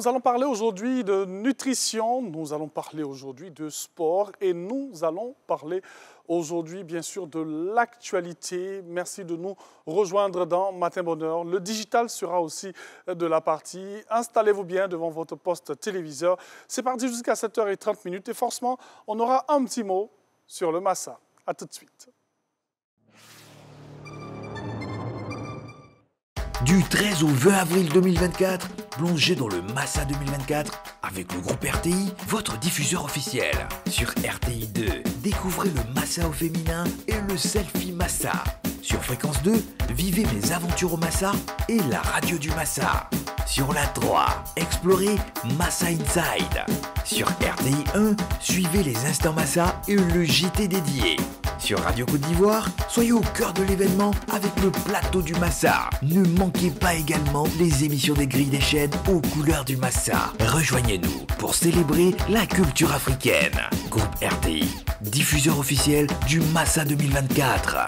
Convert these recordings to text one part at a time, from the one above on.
Nous allons parler aujourd'hui de nutrition, nous allons parler aujourd'hui de sport et nous allons parler aujourd'hui, bien sûr, de l'actualité. Merci de nous rejoindre dans Matin Bonheur. Le digital sera aussi de la partie. Installez-vous bien devant votre poste téléviseur. C'est parti jusqu'à 7h30 et forcément, on aura un petit mot sur le Massa. À tout de suite. Du 13 au 20 avril 2024, plongez dans le Massa 2024 avec le groupe RTI, votre diffuseur officiel. Sur RTI 2, découvrez le Massa au féminin et le selfie Massa. Sur Fréquence 2, vivez mes aventures au Massa et la radio du Massa. Sur la 3, explorez Massa Inside. Sur RTI 1, suivez les instants Massa et le JT dédié. Sur Radio Côte d'Ivoire, soyez au cœur de l'événement avec le plateau du Massa. Ne manquez pas également les émissions des grilles des chaînes aux couleurs du Massa. Rejoignez-nous pour célébrer la culture africaine. Groupe RTI, diffuseur officiel du Massa 2024.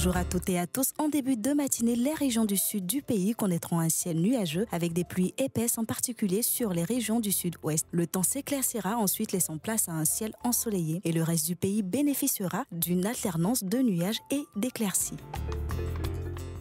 Bonjour à toutes et à tous. En début de matinée, les régions du sud du pays connaîtront un ciel nuageux avec des pluies épaisses, en particulier sur les régions du sud-ouest. Le temps s'éclaircira ensuite, laissant place à un ciel ensoleillé et le reste du pays bénéficiera d'une alternance de nuages et d'éclaircies.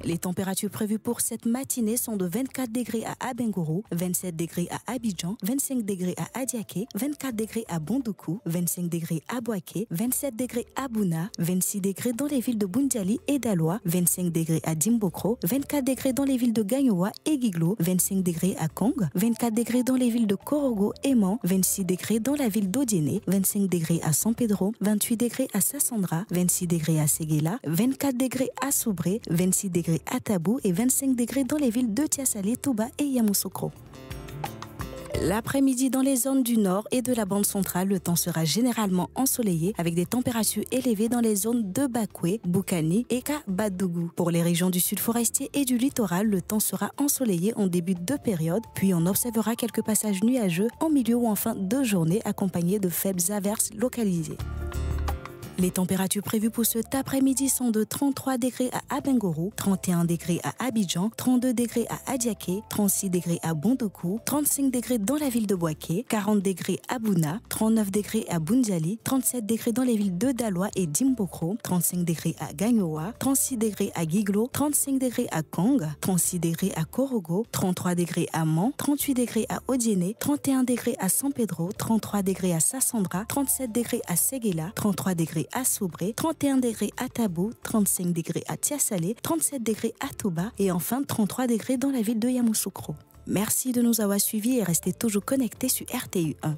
Les températures prévues pour cette matinée sont de 24 degrés à Abengourou, 27 degrés à Abidjan, 25 degrés à Adiaké, 24 degrés à Bondoukou, 25 degrés à Boaké, 27 degrés à Bouna, 26 degrés dans les villes de Boundiali et d'Aloa, 25 degrés à Dimbokro, 24 degrés dans les villes de Gagnoa et Giglo, 25 degrés à Kong, 24 degrés dans les villes de Korogo et Man, 26 degrés dans la ville d'Odiéné, 25 degrés à San Pedro, 28 degrés à Sassandra, 26 degrés à Séguéla, 24 degrés à Soubré, 26 degrés à Tabou et 25 degrés dans les villes de Tiasalé, Touba et Yamoussoukro. L'après-midi, dans les zones du nord et de la bande centrale, le temps sera généralement ensoleillé avec des températures élevées dans les zones de Bakoué, Boukani et Kabadougou. Pour les régions du sud forestier et du littoral, le temps sera ensoleillé en début de période, puis on observera quelques passages nuageux en milieu ou en fin de journée accompagnés de faibles averses localisées. Les températures prévues pour cet après-midi sont de 33 degrés à Abengourou, 31 degrés à Abidjan, 32 degrés à Adiaké, 36 degrés à Bondoukou, 35 degrés dans la ville de Boaké, 40 degrés à Bouna, 39 degrés à Boundiali, 37 degrés dans les villes de Daloa et Dimbokro, 35 degrés à Gagnoa, 36 degrés à Giglo, 35 degrés à Kong, 36 degrés à Korogo, 33 degrés à Man, 38 degrés à Odiéné, 31 degrés à San Pedro, 33 degrés à Sassandra, 37 degrés à Séguéla, 33 degrés à Soubré, 31 degrés à Tabou, 35 degrés à Tiasalé, 37 degrés à Touba et enfin 33 degrés dans la ville de Yamoussoukro. Merci de nous avoir suivis et restez toujours connectés sur RTI 1.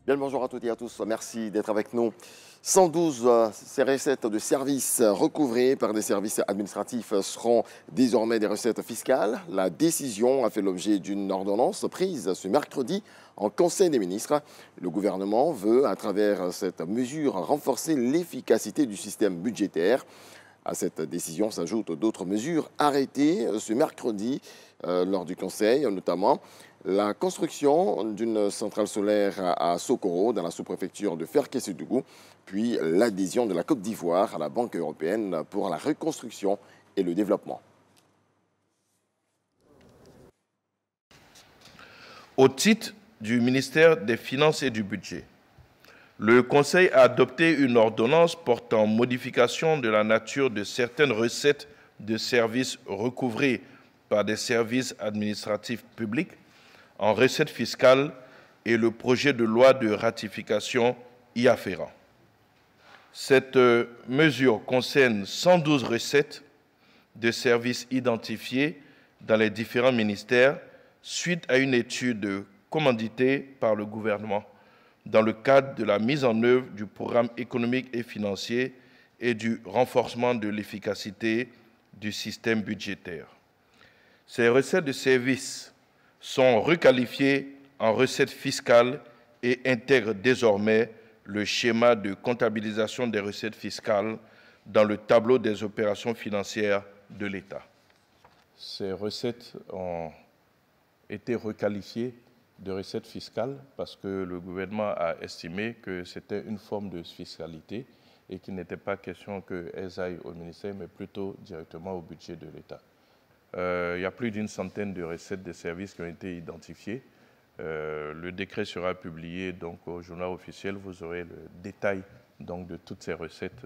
Bien le bonjour à toutes et à tous, merci d'être avec nous. 112 ces recettes de services recouvrées par des services administratifs seront désormais des recettes fiscales. La décision a fait l'objet d'une ordonnance prise ce mercredi en Conseil des ministres. Le gouvernement veut, à travers cette mesure, renforcer l'efficacité du système budgétaire. À cette décision s'ajoutent d'autres mesures arrêtées ce mercredi lors du Conseil, notamment la construction d'une centrale solaire à Sokoro, dans la sous-préfecture de Ferkessédougou, puis l'adhésion de la Côte d'Ivoire à la Banque européenne pour la reconstruction et le développement. Au titre du ministère des Finances et du Budget, le Conseil a adopté une ordonnance portant modification de la nature de certaines recettes de services recouvrées par des services administratifs publics en recettes fiscales et le projet de loi de ratification y afférent. Cette mesure concerne 112 recettes de services identifiées dans les différents ministères suite à une étude commanditée par le gouvernement dans le cadre de la mise en œuvre du programme économique et financier et du renforcement de l'efficacité du système budgétaire. Ces recettes de services sont requalifiées en recettes fiscales et intègrent désormais le schéma de comptabilisation des recettes fiscales dans le tableau des opérations financières de l'État. Ces recettes ont été requalifiées de recettes fiscales parce que le gouvernement a estimé que c'était une forme de fiscalité et qu'il n'était pas question qu'elles aillent au ministère, mais plutôt directement au budget de l'État. Il y a plus d'une centaine de recettes de services qui ont été identifiées. Le décret sera publié donc, au journal officiel. Vous aurez le détail donc, de toutes ces recettes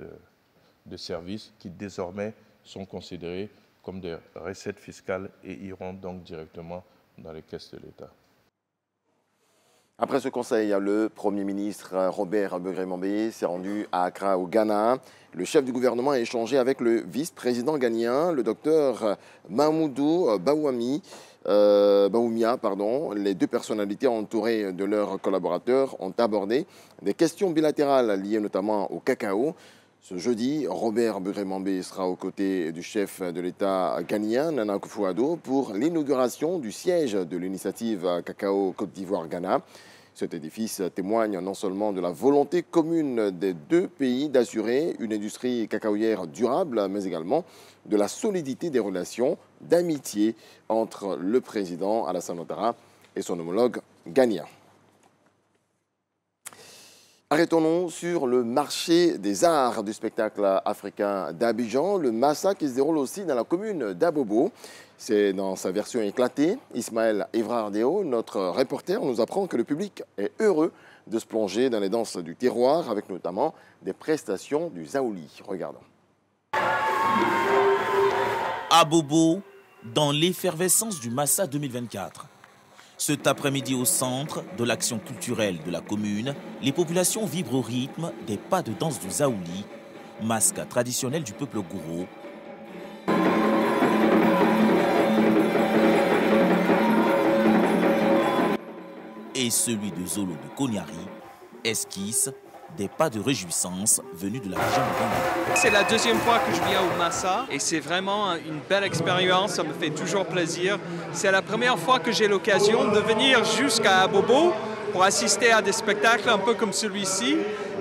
de services qui désormais sont considérées comme des recettes fiscales et iront donc directement dans les caisses de l'État. Après ce conseil, le Premier ministre Robert Begré-Mambé s'est rendu à Accra, au Ghana. Le chef du gouvernement a échangé avec le vice-président ghanéen, le docteur Mahamoudou Baoumia. Les deux personnalités entourées de leurs collaborateurs ont abordé des questions bilatérales liées notamment au cacao. Ce jeudi, Robert Begré-Mambé sera aux côtés du chef de l'État ghanéen, Nana Akufo-Addo, pour l'inauguration du siège de l'initiative Cacao Côte d'Ivoire-Ghana. Cet édifice témoigne non seulement de la volonté commune des deux pays d'assurer une industrie cacaoyère durable, mais également de la solidité des relations d'amitié entre le président Alassane Ouattara et son homologue ghanéen. Arrêtons-nous sur le marché des arts du spectacle africain d'Abidjan, le Massa qui se déroule aussi dans la commune d'Abobo. C'est dans sa version éclatée. Ismaël Evrardéo, notre reporter, nous apprend que le public est heureux de se plonger dans les danses du terroir, avec notamment des prestations du Zaouli. Regardons. Abobo, dans l'effervescence du Massa 2024. Cet après-midi au centre de l'action culturelle de la commune, les populations vibrent au rythme des pas de danse du Zaouli, masque traditionnel du peuple gouro. Et celui de Zolo de Konyari, esquisse des pas de réjouissance venus de la région de Ghana. C'est la deuxième fois que je viens au Massa et c'est vraiment une belle expérience, ça me fait toujours plaisir. C'est la première fois que j'ai l'occasion de venir jusqu'à Abobo pour assister à des spectacles un peu comme celui-ci.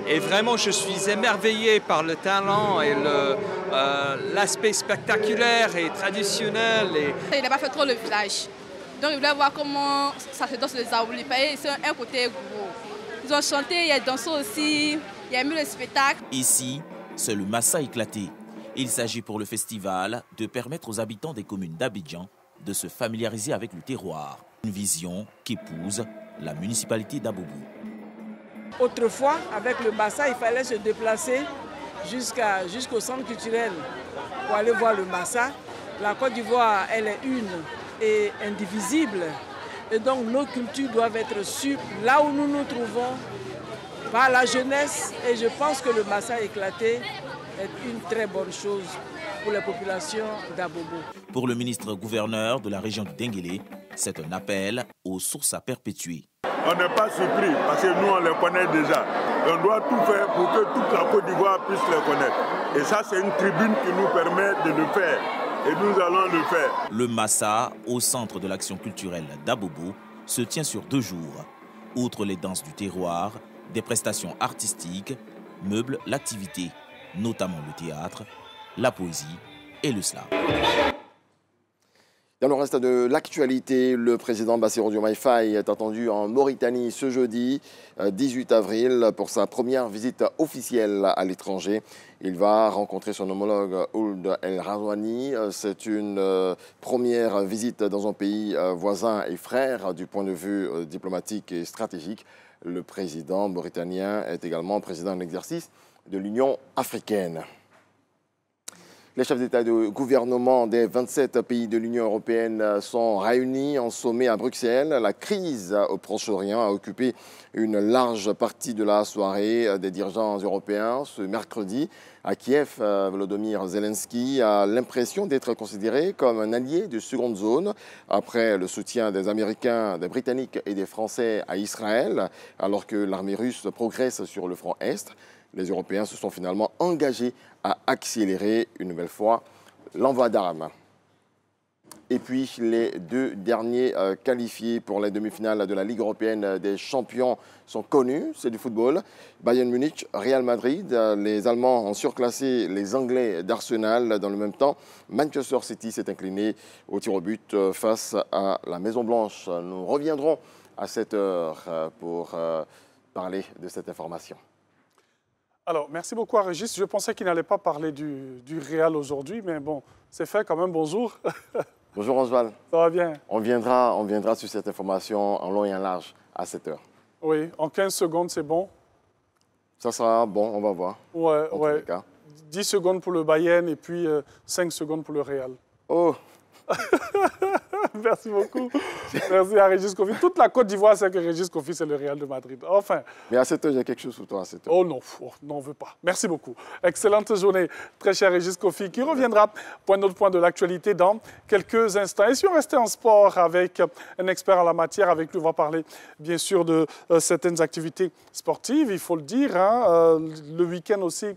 Et vraiment, je suis émerveillé par le talent et l'aspect spectaculaire et traditionnel. Il n'a pas fait trop le village. Donc, il voulait voir comment ça se danse le Zaouli. C'est un côté gros. Ils ont chanté, il y a dansé aussi, il y a mis le spectacle. Ici, c'est le Massa éclaté. Il s'agit pour le festival de permettre aux habitants des communes d'Abidjan de se familiariser avec le terroir. Une vision qu'épouse la municipalité d'Abobo. Autrefois, avec le Massa, il fallait se déplacer jusqu'au centre culturel pour aller voir le Massa. La Côte d'Ivoire, elle est une et indivisible. Et donc nos cultures doivent être sûres là où nous nous trouvons par la jeunesse. Et je pense que le Massa éclaté est une très bonne chose pour les populations d'Abobo. Pour le ministre-gouverneur de la région du Denguélé, c'est un appel aux sources à perpétuer. On n'est pas surpris parce que nous on les connaît déjà. On doit tout faire pour que toute la Côte d'Ivoire puisse les connaître. Et ça c'est une tribune qui nous permet de le faire. Et nous allons le faire. Le Massa, au centre de l'action culturelle d'Abobo, se tient sur 2 jours. Outre les danses du terroir, des prestations artistiques meublent l'activité, notamment le théâtre, la poésie et le slam. Dans le reste de l'actualité, le président Bassirou Diomaye Faye est attendu en Mauritanie ce jeudi 18 avril pour sa première visite officielle à l'étranger. Il va rencontrer son homologue Ould El Ghazouani. C'est une première visite dans un pays voisin et frère du point de vue diplomatique et stratégique. Le président mauritanien est également président en exercice de l'Union africaine. Les chefs d'État et de gouvernement des 27 pays de l'Union européenne sont réunis en sommet à Bruxelles. La crise au Proche-Orient a occupé une large partie de la soirée des dirigeants européens. Ce mercredi, à Kiev, Volodymyr Zelensky a l'impression d'être considéré comme un allié de seconde zone après le soutien des Américains, des Britanniques et des Français à Israël, alors que l'armée russe progresse sur le front Est. Les Européens se sont finalement engagés à accélérer une nouvelle fois l'envoi d'armes. Et puis les deux derniers qualifiés pour les demi-finales de la Ligue européenne des champions sont connus, c'est du football. Bayern Munich, Real Madrid, les Allemands ont surclassé les Anglais d'Arsenal. Dans le même temps, Manchester City s'est incliné au tir au but face à la Maison Blanche. Nous reviendrons à cette heure pour parler de cette information. Alors, merci beaucoup à Régis. Je pensais qu'il n'allait pas parler du Real aujourd'hui, mais bon, c'est fait quand même. Bonjour. Bonjour Oswald. Ça va bien? On viendra sur cette information en long et en large à 7 heures. Oui, en 15 secondes, c'est bon? Ça sera bon, on va voir. Ouais, ouais. 10 secondes pour le Bayern et puis 5 secondes pour le Real. Oh! Merci beaucoup. Merci à Régis Kofi. Toute la Côte d'Ivoire sait que Régis Kofi, c'est le Real de Madrid. Enfin. Mais à 7 heures, il y a quelque chose pour toi à 7 heures. Oh non, on ne veut pas. Merci beaucoup. Excellente journée, très cher Régis Kofi, qui reviendra pour un autre point de l'actualité dans quelques instants. Et si on restait en sport avec un expert en la matière, avec lui, on va parler bien sûr de certaines activités sportives. Il faut le dire, hein, le week-end aussi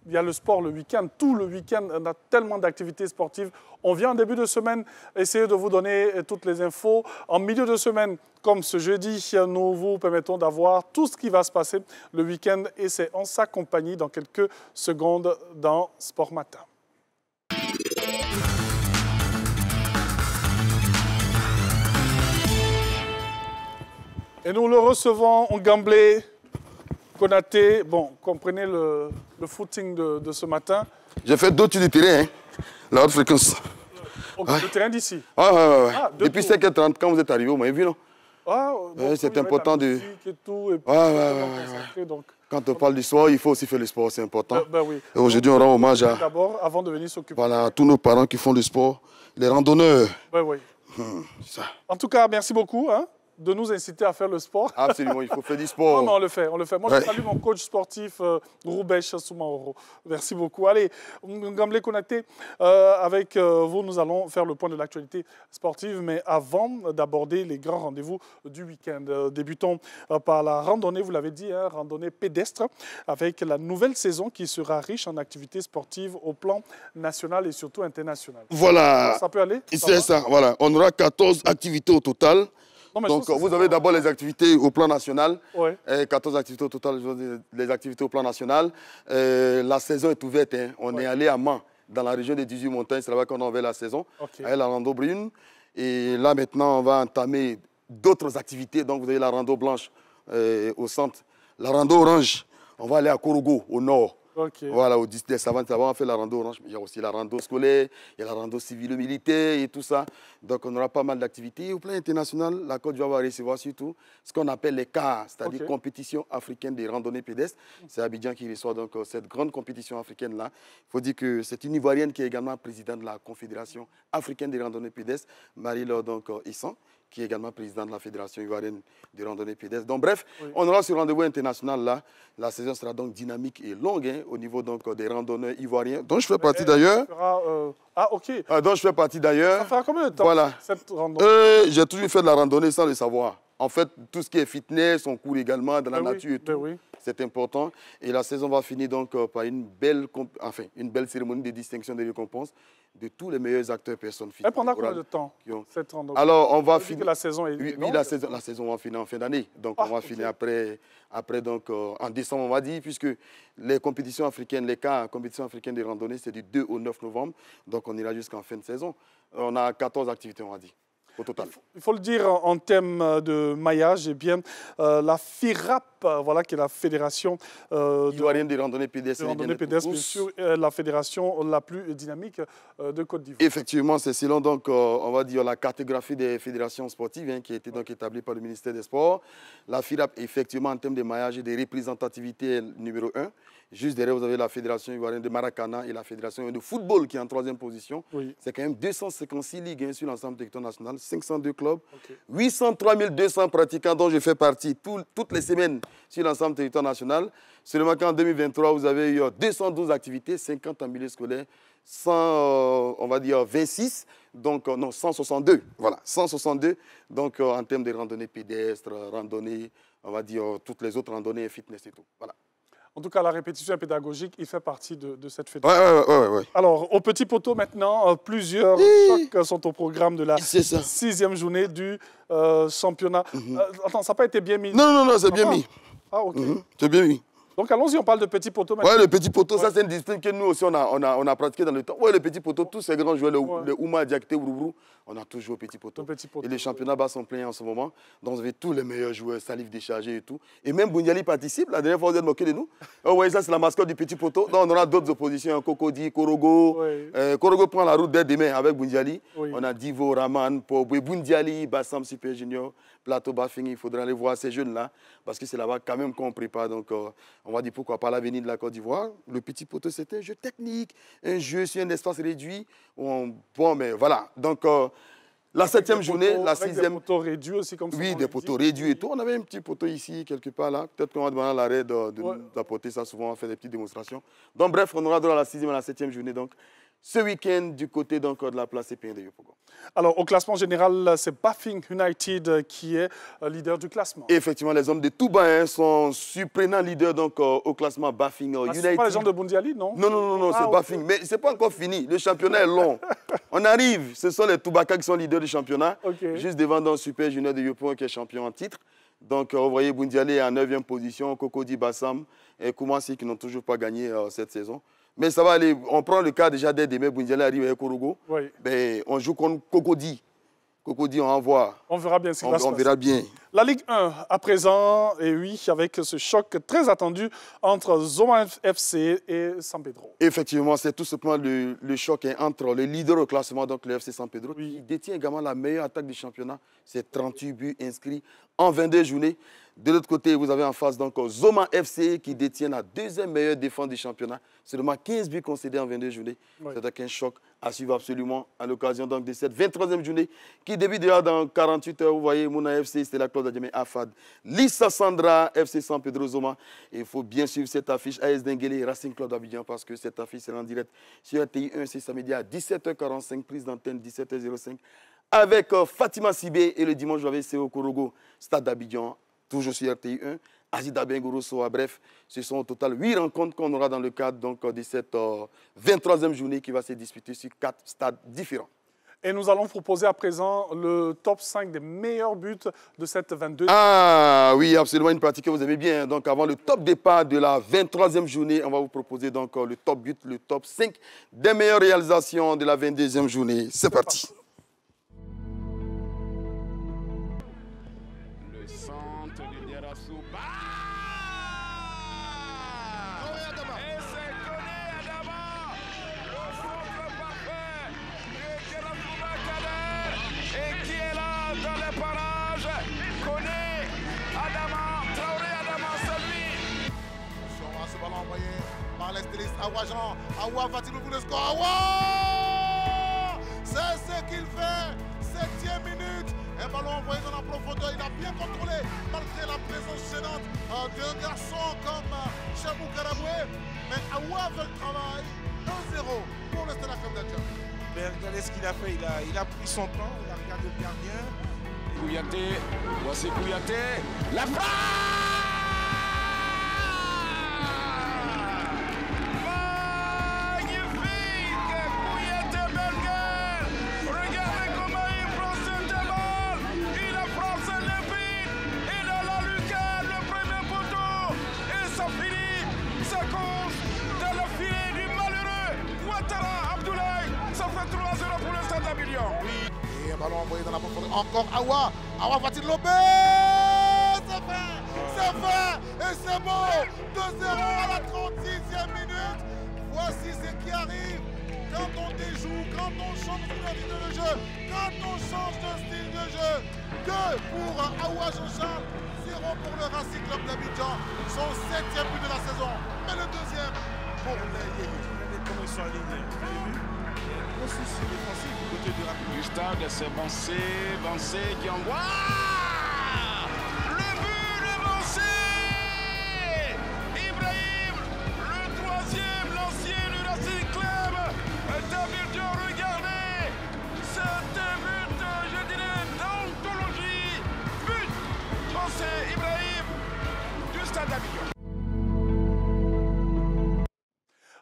il y a le sport le week-end, tout le week-end, on a tellement d'activités sportives. On vient en début de semaine essayer de vous donner toutes les infos. En milieu de semaine, comme ce jeudi, nous vous permettons d'avoir tout ce qui va se passer le week-end et c'est en sa compagnie dans quelques secondes dans Sport Matin. Et nous le recevons en Gamblé. Konaté, bon, comprenez le footing de ce matin. J'ai fait 2 tours de terrain, hein, la haute fréquence. Okay, le terrain d'ici? Ouais. Ah, depuis 5h30, quand vous êtes arrivé, vous m'avez vu, non? C'est important de... Et tout, et ouais. Donc... Quand on parle du sport, il faut aussi faire le sport, c'est important. Oui. Et aujourd'hui, on rend hommage à... D'abord, avant de venir s'occuper. Voilà, tous nos parents qui font le sport, les randonneurs. Oui. Ça. En tout cas, merci beaucoup, hein, de nous inciter à faire le sport. Absolument, il faut faire du sport. Non, mais on le fait. Moi, je salue mon coach sportif, Roubesh Soumaoro. Merci beaucoup. Allez, Gamblé Konaté, avec vous, nous allons faire le point de l'actualité sportive. Mais avant d'aborder les grands rendez-vous du week-end, débutons par la randonnée, vous l'avez dit, hein, randonnée pédestre, avec la nouvelle saison qui sera riche en activités sportives au plan national et surtout international. Voilà. Ça peut aller? C'est ça, voilà. On aura 14 activités au total. Non, donc, vous avez d'abord les activités au plan national, 14 activités au total, les activités au plan national. La saison est ouverte, hein. On est allé à Mans, dans la région des 18 montagnes, c'est là-bas qu'on a ouvert la saison, avec la rando brune. Et là, maintenant, on va entamer d'autres activités. Donc, vous avez la rando blanche au centre, la rando orange, on va aller à Korogo, au nord. Voilà, au 10 des Savanes, ça va, on fait la rando orange. Il y a aussi la rando scolaire, il y a la rando civilo-militaire et tout ça. Donc, on aura pas mal d'activités. Au plan international, la Côte d'Ivoire va recevoir surtout ce qu'on appelle les CAR, c'est-à-dire Compétition africaine des randonnées pédestres. C'est Abidjan qui reçoit donc cette grande compétition africaine-là. Il faut dire que c'est une Ivoirienne qui est également présidente de la Confédération africaine des randonnées pédestres, Marie-Laure Issan, qui est également président de la Fédération ivoirienne de randonnée pédestre. Donc bref, on aura ce rendez-vous international là. La saison sera donc dynamique et longue, hein, au niveau donc des randonneurs ivoiriens, dont je fais partie d'ailleurs. Donc je fais partie d'ailleurs. Ça fera combien de temps cette randonnée? J'ai toujours fait de la randonnée sans le savoir. En fait, tout ce qui est fitness, on court également dans la nature et tout. C'est important. Et la saison va finir donc par une belle cérémonie de distinction des récompenses. de tous les meilleurs acteurs personnes physiques. Et pendant combien de temps cette randonnée? Alors, on va finir. La saison est oui, la saison va finir en fin d'année. Donc, on va finir après donc, en décembre, on va dire, puisque les compétitions africaines, les cas compétitions africaines de randonnée, c'est du 2 au 9 novembre. Donc, on ira jusqu'en fin de saison. On a 14 activités, on va dire. Au total. Il faut le dire en termes de maillage, eh bien, la FIRAP, voilà, qui est la fédération ivoirienne de randonnée pédestre, bien sûr, la fédération la plus dynamique de Côte d'Ivoire. Effectivement, c'est selon donc, on va dire, la cartographie des fédérations sportives hein, qui a été donc établie par le ministère des Sports. La FIRAP, effectivement, en termes de maillage et de représentativité, est numéro 1. Juste derrière, vous avez la Fédération ivoirienne de Maracana et la Fédération de football qui est en 3e position. Oui. C'est quand même 256 ligues hein, sur l'ensemble du territoire national, 502 clubs, 803 200 pratiquants dont je fais partie toutes les semaines sur l'ensemble du territoire national. Seulement qu'en 2023, vous avez eu 212 activités, 50 en milieu scolaire, 100, on va dire 26, donc non, 162, voilà, 162, donc en termes de randonnée pédestre, randonnée, on va dire toutes les autres randonnées, fitness et tout, voilà. En tout cas, la répétition pédagogique, il fait partie de cette fédération. Ouais. Alors, au petit poteau maintenant, plusieurs chocs sont au programme de la 6e journée du championnat. Attends, ça n'a pas été bien mis? Non, c'est bien mis. Ah, ok. C'est bien mis. Donc, allons-y, on parle de petit poteau maintenant. Oui, le petit poteau, ça, c'est une discipline que nous aussi, on a pratiqué dans le temps. Oui, le petit poteau, tous ces grands joueurs, le Ouma, Diakité, Ouroubrou, on a toujours petit poteau. Et les championnats bas sont pleins en ce moment. Donc, vous avez tous les meilleurs joueurs, Salif déchargé et tout. Et même Bundiali participe. La dernière fois, vous êtes moqué de nous. Oh, oui, ça, c'est la mascotte du petit poteau. Donc, on aura d'autres oppositions. Cocody, Korogo. Korogo prend la route dès demain avec Bundiali. On a Divo, Raman, Pobwe, Bundiali, Bassam Super Junior, Plateau Bafing. Il faudra aller voir ces jeunes-là. Parce que c'est là-bas quand même qu'on prépare. Donc, on va dire pourquoi pas l'avenir de la Côte d'Ivoire. Le petit poteau, c'est un jeu technique, un jeu sur un espace réduit. Bon, mais voilà. Donc, la 7e journée, la 6e. Des poteaux réduits aussi, comme ça. Oui, des poteaux réduits et tout. On avait un petit poteau ici, quelque part là. Peut-être qu'on va demander à l'arrêt d'apporter ça. Souvent, on fait des petites démonstrations. Donc, bref, on aura droit à la 6e et la 7e journée. Donc, ce week-end, du côté donc, de la place Épin de Yopougon. Alors, au classement général, c'est Bafing United qui est leader du classement. Et effectivement, les hommes de Touba hein, sont surprenants leaders donc, au classement Bafing United. Ce ne sont pas les gens de Bundiali, non? Non, c'est Bafing. Mais ce n'est pas encore fini. Le championnat est long. On arrive. Ce sont les Toubaka qui sont leaders du championnat. Juste devant dans Super Junior de Yopougon qui est champion en titre. Donc, vous voyez, Bundiali est en 9e position. Cocody, Bassam et Koumassi qui n'ont toujours pas gagné cette saison. Mais ça va aller. On prend le cas déjà dès demain. Bundiali arrive avec Korogo. Ben, on joue contre Cocody. Cocody, on envoie. On verra bien ce qui va se passer. On verra bien. La Ligue 1, à présent, et oui, avec ce choc très attendu entre Zoma FC et San Pedro. Effectivement, c'est tout simplement le choc hein, entre le leader au classement, donc le FC San Pedro, qui détient également la meilleure attaque du championnat. C'est 38 buts inscrits en 22 journées. De l'autre côté, vous avez en face donc Zoma FC qui détient la 2e meilleure défense du championnat. Seulement 15 buts concédés en 22 journées. C'est un choc à suivre absolument à l'occasion donc de cette 23e journée qui débute déjà dans 48 heures. Vous voyez, Mouna FC, c'était la club d'Adjamé Afad. Lissa Sandra, FC San Pedro Zoma. Et il faut bien suivre cette affiche AS Denguele Racing Club d'Abidjan parce que cette affiche est en direct sur RTI 1, c'est samedi à 17h45, prise d'antenne 17h05 avec Fatima Sibé et le dimanche, vous avez CO Korogo, Stade d'Abidjan. Toujours sur RTI 1, Azida Bengoroso. Bref, ce sont au total 8 rencontres qu'on aura dans le cadre donc, de cette 23e journée qui va se disputer sur 4 stades différents. Et nous allons proposer à présent le top 5 des meilleurs buts de cette 22e. Ah oui, absolument, une pratique que vous aimez bien. Donc avant le top départ de la 23e journée, on va vous proposer donc le top but, le top 5 des meilleures réalisations de la 22e journée. C'est parti. Awa-Jean, Awa va-t-il ouvrir le score? Awa! C'est ce qu'il fait, 7e minute. Un ballon envoyé dans la profondeur, il a bien contrôlé malgré la présence gênante d'un garçon comme Chamou Karaboué. Mais Awa fait le travail, 1-0 pour le Stade Club d'Adjamé. Mais regardez ce qu'il a fait, il a pris son temps, il a regardé le gardien. Kouyaté, voici Kouyaté, la frappe! ballon envoyé dans la profondeur. Encore Awa. Awa va-t-il lober? C'est fait. C'est fait. Et c'est bon. 2-0 à la 36e minute. Voici ce qui arrive quand on déjoue, quand on change de style de jeu, quand on change de style de jeu. 2 pour Awa Jean-Charles, 0 pour le Racing Club d'Abidjan. Son 7e but de la saison. Mais le 2e pour les Yéyés. Regardez comment ils sont alignés. Vous avez vu? Gros souci défensif du côté du Rapid. Du stade, c'est Bancé qui envoie. Le but de Bancé. Ibrahim, le 3e, l'ancien du Racing Club d'Abidjan. Regardez, c'est un but, je dirais, d'anthologie. But, Bancé, Ibrahim, du stade d'Abidjan.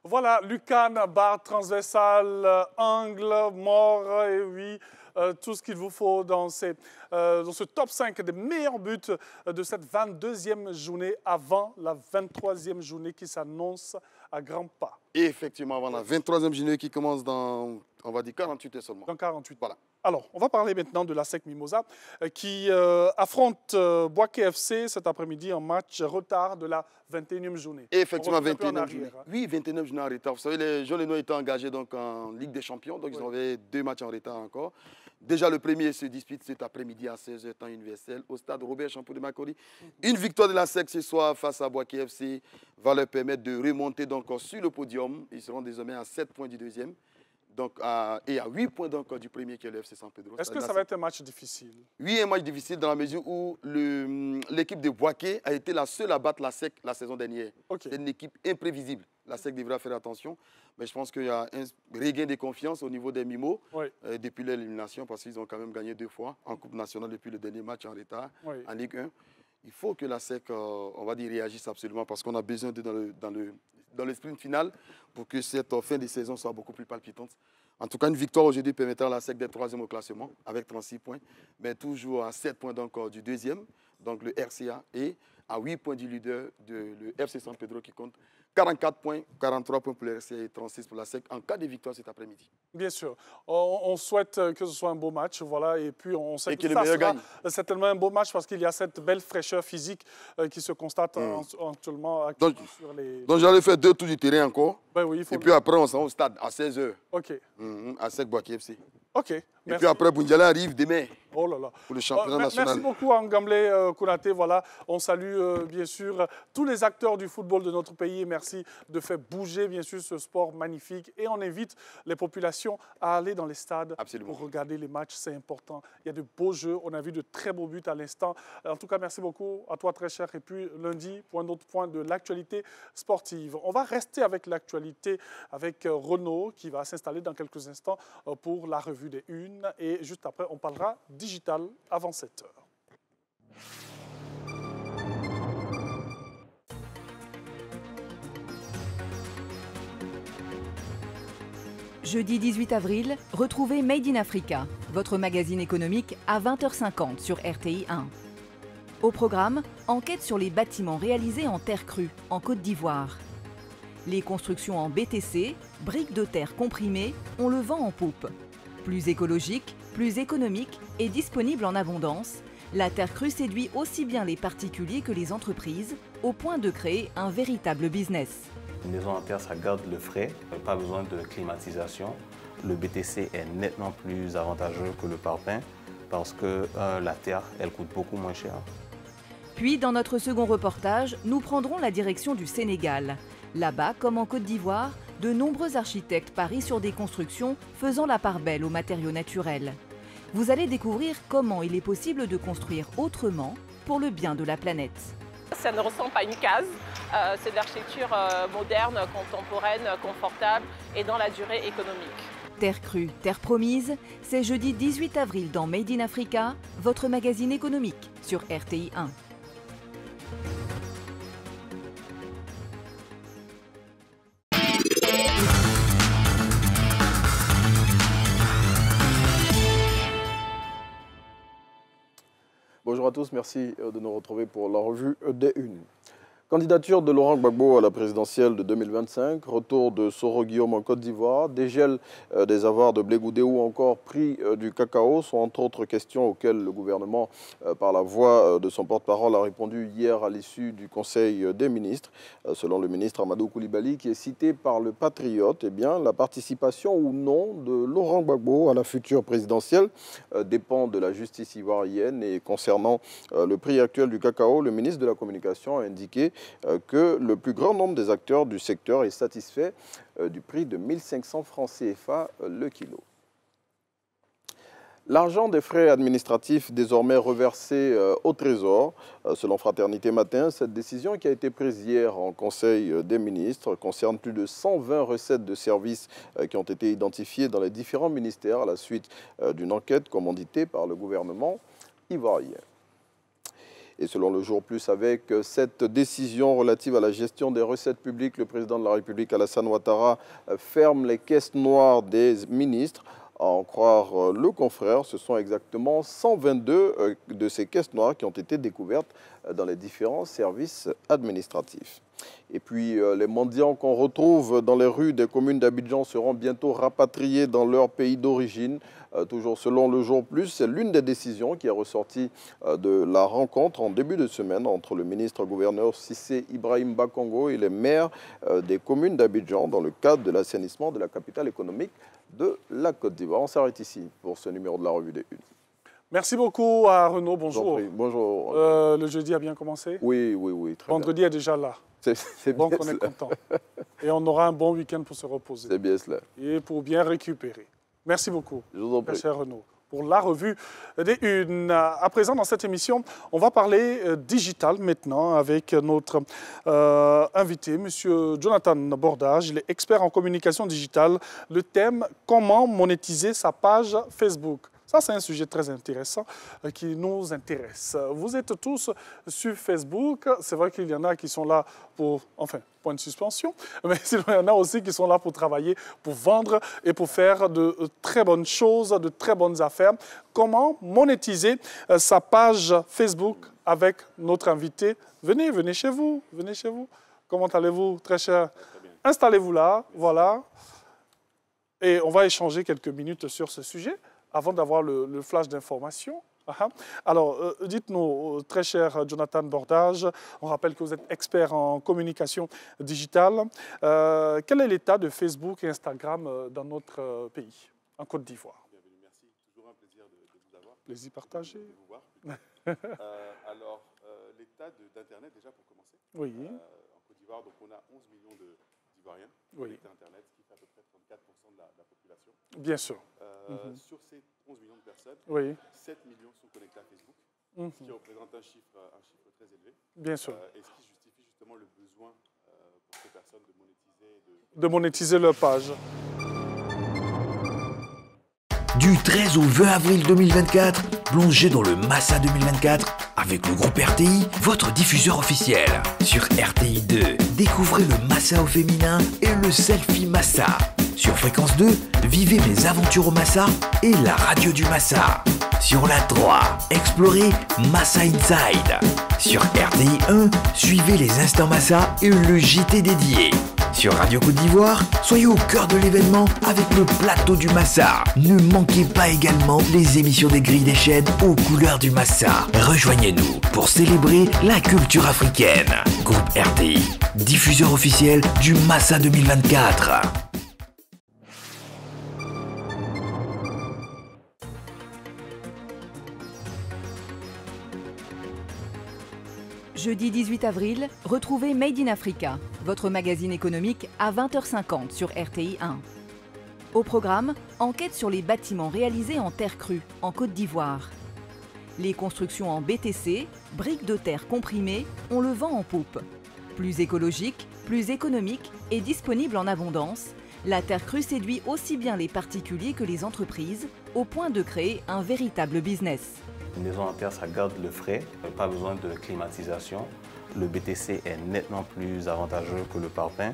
Voilà, Lucan, barre transversale, angle, mort, et oui, tout ce qu'il vous faut dans ce top 5 des meilleurs buts de cette 22e journée avant la 23e journée qui s'annonce à grands pas. Et effectivement, avant la 23e journée qui commence dans, on va dire, 48 heures seulement. Dans 48. Voilà. Alors, on va parler maintenant de la SEC Mimosa qui affronte Bouaké FC cet après-midi en match retard de la 21e journée. Et effectivement, 21e journée. Oui, 21e journée en retard. Vous savez, les jaunes et noirs étaient engagés donc, en Ligue des Champions, donc ils avaient 2 matchs en retard encore. Déjà, le premier se dispute cet après-midi à 16h, temps universel, au stade Robert Champoux de Makori. Une victoire de la SEC ce soir face à Bouaké FC va leur permettre de remonter donc, sur le podium. Ils seront désormais à 7 points du deuxième. Donc, et à 8 points donc, du premier qui est le FC San Pedro. Est-ce que ça va être un match difficile? Oui, un match difficile dans la mesure où l'équipe de Bouaké a été la seule à battre la SEC la saison dernière. Okay. C'est une équipe imprévisible. La SEC devra faire attention. Mais je pense qu'il y a un regain de confiance au niveau des Mimos depuis l'élimination parce qu'ils ont quand même gagné 2 fois en Coupe nationale depuis le dernier match en retard en Ligue 1. Il faut que la SEC, on va dire, réagisse absolument parce qu'on a besoin de dans le sprint final pour que cette fin de saison soit beaucoup plus palpitante. En tout cas, une victoire aujourd'hui permettra à la SEC d'être 3e au classement avec 36 points, mais toujours à 7 points donc, du deuxième, donc le RCA, et à 8 points du leader, le FC San Pedro qui compte 44 points, 43 points pour le RCA et 36 pour la SEC en cas de victoire cet après-midi. Bien sûr. On souhaite que ce soit un beau match, voilà, et puis on sait que ça sera certainement un beau match parce qu'il y a cette belle fraîcheur physique qui se constate actuellement sur les... Donc j'allais faire 2 tours du terrain encore, ben oui, et puis après on s'en va au stade à 16h. OK. À SEC Bouaké FC. OK. Et puis après, Boundiala arrive demain pour le championnat national. Merci beaucoup, Angamblé Konaté. Voilà, on salue bien sûr tous les acteurs du football de notre pays et merci de faire bouger bien sûr ce sport magnifique. Et on invite les populations à aller dans les stades pour regarder les matchs, c'est important. Il y a de beaux jeux, on a vu de très beaux buts à l'instant. En tout cas, merci beaucoup à toi très cher. Et puis lundi, pour un autre point de l'actualité sportive. On va rester avec l'actualité avec Renaud qui va s'installer dans quelques instants pour la revue des unes et juste après on parlera digital avant 7h. Jeudi 18 avril, retrouvez Made in Africa, votre magazine économique à 20h50 sur RTI 1. Au programme, enquête sur les bâtiments réalisés en terre crue, en Côte d'Ivoire. Les constructions en BTC, briques de terre comprimées, ont le vent en poupe. Plus écologique, plus économique et disponible en abondance, la terre crue séduit aussi bien les particuliers que les entreprises, au point de créer un véritable business. Une maison en terre, ça garde le frais, pas besoin de climatisation. Le BTC est nettement plus avantageux que le parpaing parce que la terre, elle coûte beaucoup moins cher. Puis, dans notre second reportage, nous prendrons la direction du Sénégal. Là-bas, comme en Côte d'Ivoire, de nombreux architectes parient sur des constructions faisant la part belle aux matériaux naturels. Vous allez découvrir comment il est possible de construire autrement pour le bien de la planète. Ça ne ressemble pas à une case, c'est de l'architecture moderne, contemporaine, confortable et dans la durée économique. Terre crue, terre promise, c'est jeudi 18 avril dans Made in Africa, votre magazine économique sur RTI 1. Bonjour à tous, merci de nous retrouver pour la revue des Unes. Candidature de Laurent Gbagbo à la présidentielle de 2025, retour de Soro Guillaume en Côte d'Ivoire, dégel des avoirs de Blé Goudé ou encore prix du cacao sont entre autres questions auxquelles le gouvernement, par la voix de son porte-parole, a répondu hier à l'issue du Conseil des ministres. Selon le ministre Amadou Koulibaly, qui est cité par le Patriote, eh bien, la participation ou non de Laurent Gbagbo à la future présidentielle dépend de la justice ivoirienne. Et concernant le prix actuel du cacao, le ministre de la Communication a indiqué que le plus grand nombre des acteurs du secteur est satisfait du prix de 1500 francs CFA le kilo. L'argent des frais administratifs désormais reversé au Trésor. Selon Fraternité Matin, cette décision qui a été prise hier en Conseil des ministres concerne plus de 120 recettes de services qui ont été identifiées dans les différents ministères à la suite d'une enquête commanditée par le gouvernement ivoirien. Et selon le Jour Plus, avec cette décision relative à la gestion des recettes publiques, le président de la République, Alassane Ouattara, ferme les caisses noires des ministres. À en croire le confrère, ce sont exactement 122 de ces caisses noires qui ont été découvertes dans les différents services administratifs. Et puis, les mendiants qu'on retrouve dans les rues des communes d'Abidjan seront bientôt rapatriés dans leur pays d'origine. Toujours selon le Jour Plus, c'est l'une des décisions qui est ressortie de la rencontre en début de semaine entre le ministre-gouverneur Cissé Ibrahim Bakongo et les maires des communes d'Abidjan dans le cadre de l'assainissement de la capitale économique de la Côte d'Ivoire. On s'arrête ici pour ce numéro de la Revue des Unes. Merci beaucoup à Renaud, bonjour. Bonjour. Le jeudi a bien commencé? Oui, très Vendredi bien. est déjà là. C'est donc bien on cela. est content. Et on aura un bon week-end pour se reposer. C'est bien cela. Et pour bien récupérer. Merci beaucoup, Je vous en prie. cher Renaud, pour la Revue des Unes. À présent, dans cette émission, on va parler digital maintenant avec notre invité, M. Jonathan Bordage. Il est expert en communication digitale. Le thème, comment monétiser sa page Facebook. Ça, c'est un sujet très intéressant qui nous intéresse. Vous êtes tous sur Facebook. C'est vrai qu'il y en a qui sont là pour, enfin, point de suspension, mais sinon, il y en a aussi qui sont là pour travailler, pour vendre et pour faire de très bonnes choses, de très bonnes affaires. Comment monétiser sa page Facebook avec notre invité? Venez chez vous, venez chez vous. Comment allez-vous, très cher? Installez-vous là, voilà. Et on va échanger quelques minutes sur ce sujet avant d'avoir le flash d'information. Alors, dites-nous, très cher Jonathan Bordage, on rappelle que vous êtes expert en communication digitale. Quel est l'état de Facebook et Instagram dans notre pays, en Côte d'Ivoire? Bienvenue, merci. Toujours un plaisir de vous avoir. Plaisir partagé. De vous voir. Alors, l'état d'Internet, déjà pour commencer. Oui. En Côte d'Ivoire, donc on a 11 millions d'Ivoiriens connectés à Internet, ce qui fait à peu près 34% de la population. Bien sûr. Sur ces 11 millions de personnes, oui. 7 millions sont connectés à Facebook, ce qui représente un chiffre très élevé. Bien sûr. Et ce qui justifie justement le besoin pour ces personnes de monétiser leur page. Du 13 au 20 avril 2024, plongez dans le Massa 2024 avec le groupe RTI, votre diffuseur officiel. Sur RTI 2, découvrez le Massa au féminin et le selfie Massa. Sur Fréquence 2, vivez mes aventures au Massa et la radio du Massa. Sur la 3, explorez Massa Inside. Sur RTI 1, suivez les instants Massa et le JT dédié. Sur Radio Côte d'Ivoire, soyez au cœur de l'événement avec le plateau du Massa. Ne manquez pas également les émissions des grilles des chaînes aux couleurs du Massa. Rejoignez-nous pour célébrer la culture africaine. Groupe RTI, diffuseur officiel du Massa 2024. Jeudi 18 avril, retrouvez Made in Africa, votre magazine économique à 20h50 sur RTI 1. Au programme, enquête sur les bâtiments réalisés en terre crue, en Côte d'Ivoire. Les constructions en BTC, briques de terre comprimées, ont le vent en poupe. Plus écologique, plus économique et disponible en abondance, la terre crue séduit aussi bien les particuliers que les entreprises, au point de créer un véritable business. Une maison en terre, ça garde le frais, pas besoin de climatisation. Le BTC est nettement plus avantageux que le parpaing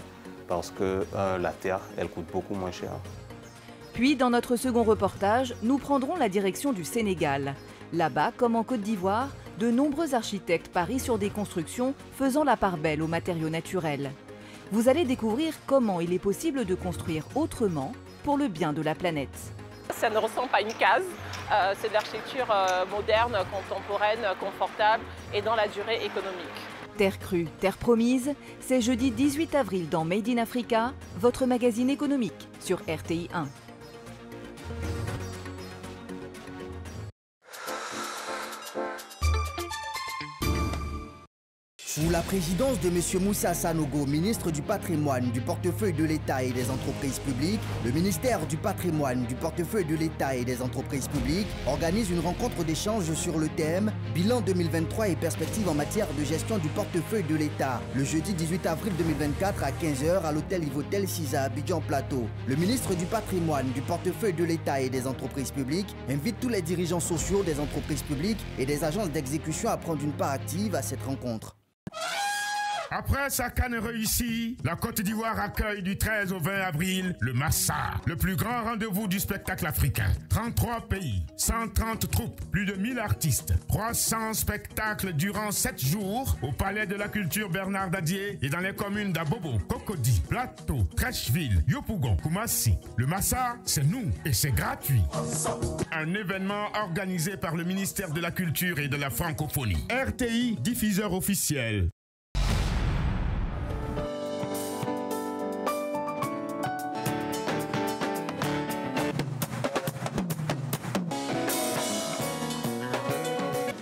parce que la terre, elle coûte beaucoup moins cher. Puis, dans notre second reportage, nous prendrons la direction du Sénégal. Là-bas, comme en Côte d'Ivoire, de nombreux architectes parient sur des constructions faisant la part belle aux matériaux naturels. Vous allez découvrir comment il est possible de construire autrement pour le bien de la planète. Ça ne ressemble pas à une case, c'est de l'architecture moderne, contemporaine, confortable et dans la durée économique. Terre crue, terre promise, c'est jeudi 18 avril dans Made in Africa, votre magazine économique sur RTI 1. Sous la présidence de M. Moussa Sanogo, ministre du Patrimoine, du portefeuille de l'État et des entreprises publiques, le ministère du Patrimoine, du portefeuille de l'État et des entreprises publiques organise une rencontre d'échange sur le thème « Bilan 2023 et perspectives en matière de gestion du portefeuille de l'État » le jeudi 18 avril 2024 à 15 h à l'hôtel Ivotel 6 à Abidjan Plateau. Le ministre du Patrimoine, du portefeuille de l'État et des entreprises publiques invite tous les dirigeants sociaux des entreprises publiques et des agences d'exécution à prendre une part active à cette rencontre. Après sa CAN réussie, la Côte d'Ivoire accueille du 13 au 20 avril le Massa, le plus grand rendez-vous du spectacle africain. 33 pays, 130 troupes, plus de 1000 artistes, 300 spectacles durant 7 jours au Palais de la Culture Bernard Dadier et dans les communes d'Abobo, Cocody, Plateau, Trècheville, Yopougon, Koumassi. Le Massa, c'est nous et c'est gratuit. Un événement organisé par le ministère de la Culture et de la Francophonie. RTI, diffuseur officiel.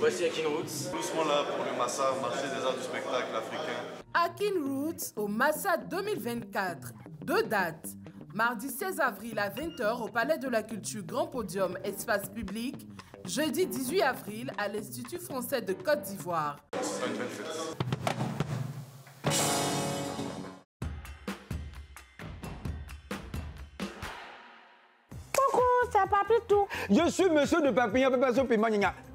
Voici Akin Roots. Nous serons là pour le Massa, marché des arts du spectacle africain. Akin Roots au Massa 2024. 2 dates. Mardi 16 avril à 20 h au Palais de la Culture Grand Podium Espace Public. Jeudi 18 avril à l'Institut français de Côte d'Ivoire. C'est une belle fête. C'est Papitou. Je suis monsieur de Papillon,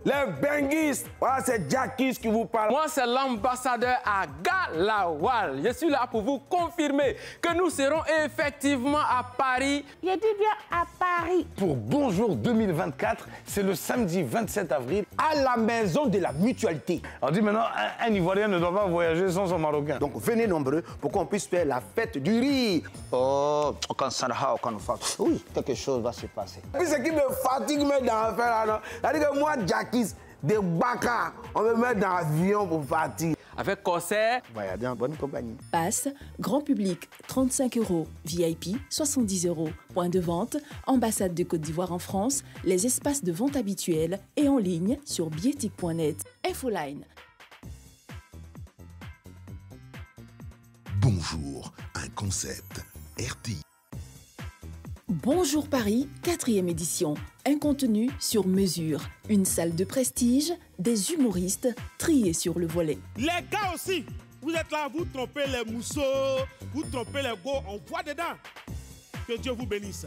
les benguistes. Voilà, c'est Jackis qui vous parle. Moi, c'est l'ambassadeur à Galawal. Je suis là pour vous confirmer que nous serons effectivement à Paris. Je dis bien à Paris. Pour Bonjour 2024, c'est le samedi 27 avril à la Maison de la Mutualité. On dit maintenant, un Ivoirien ne doit pas voyager sans son Marocain. Donc venez nombreux pour qu'on puisse faire la fête du riz. Oh, oui, quelque chose va se passer. Puis ce qui me fatigue dans l'affaire là, non? C'est-à-dire que moi, Jackis, des baka, on me met dans l'avion pour partir. Avec concert, voyager en bonne compagnie. Passe, grand public, 35 €, VIP, 70 €. Point de vente, ambassade de Côte d'Ivoire en France, les espaces de vente habituels et en ligne sur bietic.net. Infoline. Bonjour, un concept, RTI. Bonjour Paris, 4e édition. Un contenu sur mesure. Une salle de prestige, des humoristes triés sur le volet. Les gars aussi, vous êtes là, vous trompez les mousseaux, vous trompez les go, on voit dedans. Que Dieu vous bénisse.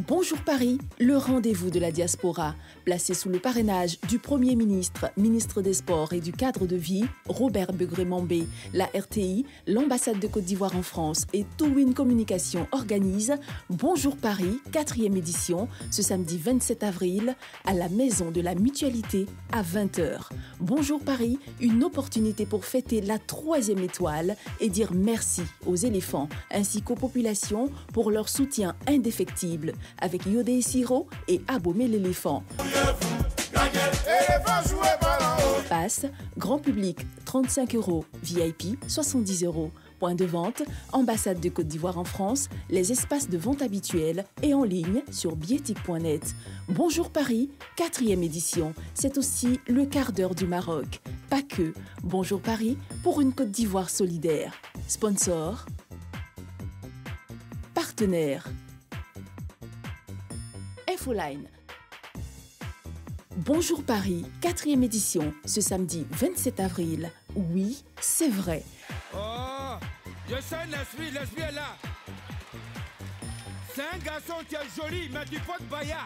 Bonjour Paris, le rendez-vous de la diaspora, placé sous le parrainage du Premier ministre, ministre des Sports et du Cadre de vie, Robert Begré-Mambé. La RTI, l'ambassade de Côte d'Ivoire en France et Towin Communication organisent Bonjour Paris, 4e édition, ce samedi 27 avril, à la Maison de la Mutualité à 20 h. Bonjour Paris, une opportunité pour fêter la 3e étoile et dire merci aux éléphants ainsi qu'aux populations pour leur soutien indéfectible. Avec Yodé Siro et Abomé l'éléphant. Passe, grand public, 35 €, VIP, 70 €. Point de vente, ambassade de Côte d'Ivoire en France, les espaces de vente habituels et en ligne sur bietic.net. Bonjour Paris, 4e édition. C'est aussi le quart d'heure du Maroc. Pas que. Bonjour Paris pour une Côte d'Ivoire solidaire. Sponsor. Partenaire. Infoline. Bonjour Paris, 4e édition, ce samedi 27 avril. Oui, c'est vrai. Oh, je sais l'esprit est là. C'est un garçon qui est joli, mais du pot de baya.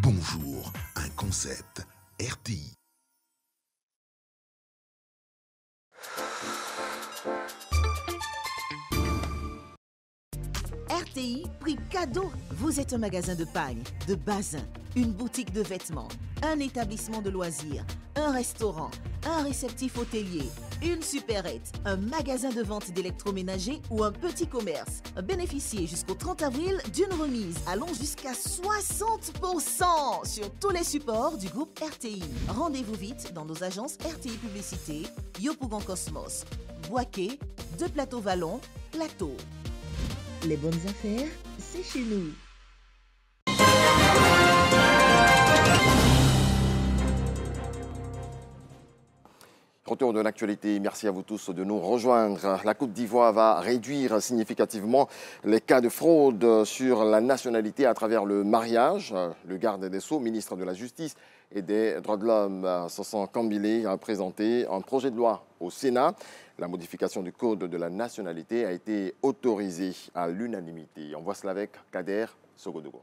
Bonjour, un concept, RTI. RTI, prix cadeau. Vous êtes un magasin de pagne, de bazin, une boutique de vêtements, un établissement de loisirs, un restaurant, un réceptif hôtelier, une supérette, un magasin de vente d'électroménager ou un petit commerce. Bénéficiez jusqu'au 30 avril d'une remise allant jusqu'à 60% sur tous les supports du groupe RTI. Rendez-vous vite dans nos agences RTI Publicité, Yopougon Cosmos, Boaké, De Plateau Vallon, Plateau. Les bonnes affaires, c'est chez nous. Retour de l'actualité, merci à vous tous de nous rejoindre. La Côte d'Ivoire va réduire significativement les cas de fraude sur la nationalité à travers le mariage. Le garde des Sceaux, ministre de la Justice et des Droits de l'Homme, Sosan Kambile, a présenté un projet de loi au Sénat. La modification du code de la nationalité a été autorisée à l'unanimité. On voit cela avec Kader Sogodogo.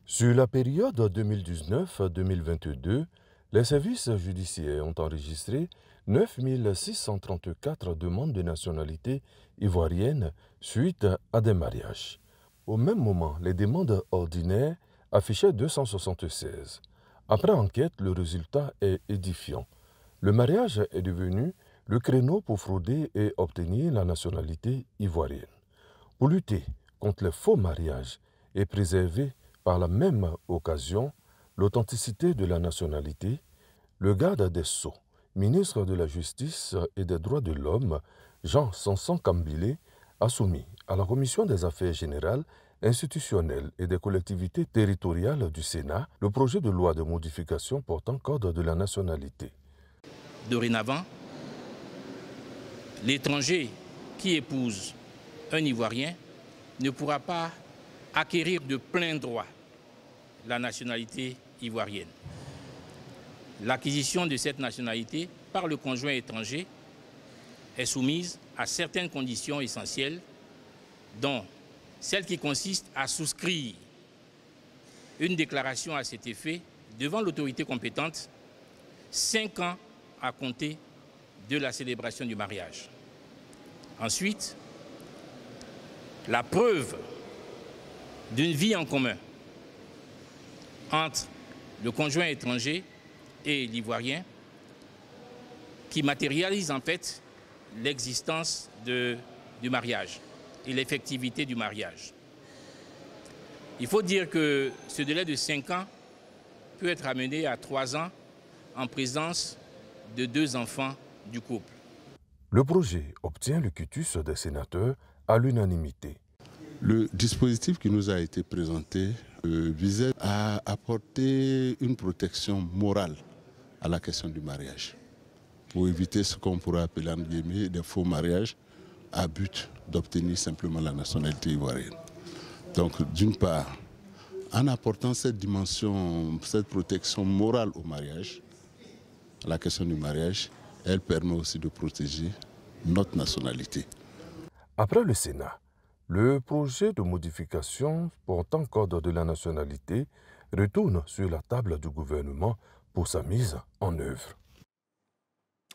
Sur la période 2019-2022, les services judiciaires ont enregistré 9 634 demandes de nationalité ivoirienne suite à des mariages. Au même moment, les demandes ordinaires affichaient 276. Après enquête, le résultat est édifiant. Le mariage est devenu le créneau pour frauder et obtenir la nationalité ivoirienne. Pour lutter contre les faux mariages et préserver par la même occasion l'authenticité de la nationalité, le garde des Sceaux, ministre de la Justice et des Droits de l'Homme, Jean Sanson Kambile, a soumis à la Commission des Affaires générales, institutionnelles et des collectivités territoriales du Sénat le projet de loi de modification portant code de la nationalité. Dorénavant, l'étranger qui épouse un Ivoirien ne pourra pas acquérir de plein droit la nationalité ivoirienne. L'acquisition de cette nationalité par le conjoint étranger est soumise à certaines conditions essentielles, dont celle qui consiste à souscrire une déclaration à cet effet devant l'autorité compétente 5 ans à compter de la célébration du mariage. Ensuite, la preuve d'une vie en commun entre le conjoint étranger et l'Ivoirien qui matérialise en fait l'existence du mariage et l'effectivité du mariage. Il faut dire que ce délai de 5 ans peut être amené à 3 ans en présence de 2 enfants du couple. Le projet obtient le quitus des sénateurs à l'unanimité. Le dispositif qui nous a été présenté visait à apporter une protection morale à la question du mariage, pour éviter ce qu'on pourrait appeler en guillemets des faux mariages à but d'obtenir simplement la nationalité ivoirienne. Donc d'une part, en apportant cette dimension, cette protection morale au mariage, à la question du mariage, elle permet aussi de protéger notre nationalité. Après le Sénat, le projet de modification portant code de la nationalité retourne sur la table du gouvernement pour sa mise en œuvre.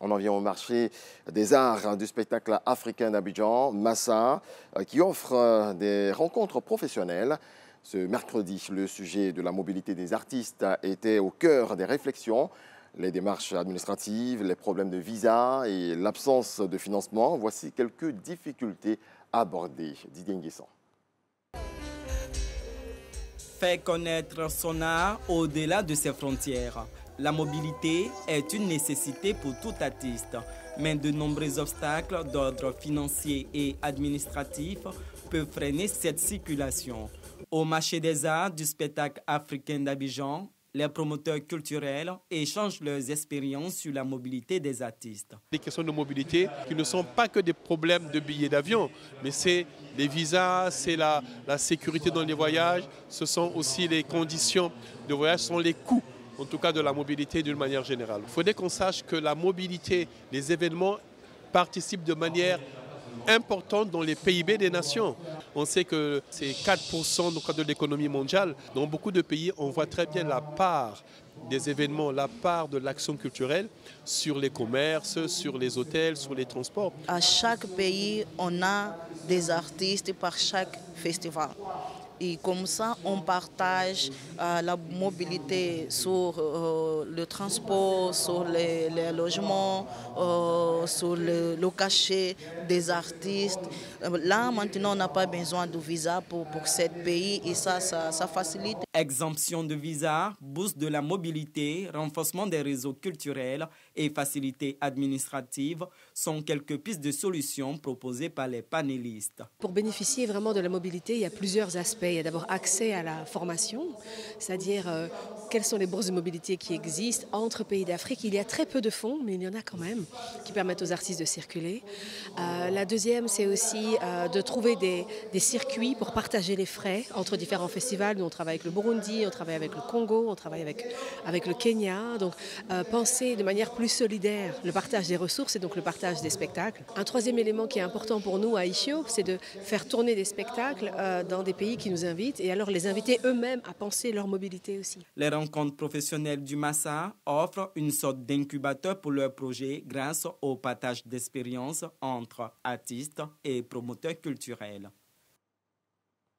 On en vient au marché des arts du spectacle africain d'Abidjan, Massa, qui offre des rencontres professionnelles. Ce mercredi, le sujet de la mobilité des artistes était au cœur des réflexions. Les démarches administratives, les problèmes de visa et l'absence de financement. Voici quelques difficultés abordées. Didier Nguessan. Faire connaître son art au-delà de ses frontières. La mobilité est une nécessité pour tout artiste, mais de nombreux obstacles d'ordre financier et administratif peuvent freiner cette circulation. Au marché des arts du spectacle africain d'Abidjan, les promoteurs culturels échangent leurs expériences sur la mobilité des artistes. Des questions de mobilité qui ne sont pas que des problèmes de billets d'avion, mais c'est les visas, c'est la sécurité dans les voyages, ce sont aussi les conditions de voyage, ce sont les coûts, en tout cas de la mobilité d'une manière générale. Il faudrait qu'on sache que la mobilité, les événements participent de manière importante dans les PIB des nations. On sait que c'est 4% de l'économie mondiale. Dans beaucoup de pays, on voit très bien la part des événements, la part de l'action culturelle sur les commerces, sur les hôtels, sur les transports. À chaque pays, on a des artistes par chaque festival. Et comme ça, on partage la mobilité sur le transport, sur les logements, sur le cachet des artistes. Là, maintenant, on n'a pas besoin de visa pour ces pays et ça facilite. Exemption de visa, boost de la mobilité, renforcement des réseaux culturels et facilité administrative sont quelques pistes de solutions proposées par les panélistes. Pour bénéficier vraiment de la mobilité, il y a plusieurs aspects. Il y a d'abord accès à la formation, c'est-à-dire quelles sont les bourses de mobilité qui existent entre pays d'Afrique. Il y a très peu de fonds, mais il y en a quand même, qui permettent aux artistes de circuler. La deuxième, c'est aussi de trouver des circuits pour partager les frais entre différents festivals. Nous, on travaille avec le Burundi, on travaille avec le Congo, on travaille avec le Kenya. Donc, penser de manière plus solidaire le partage des ressources et donc le partage des spectacles. Un troisième élément qui est important pour nous à Ishio, c'est de faire tourner des spectacles dans des pays qui nous invitent et alors les inviter eux-mêmes à penser leur mobilité aussi. Les rencontres professionnelles du Massa offrent une sorte d'incubateur pour leur projet grâce au partage d'expériences entre artistes et promoteurs culturels.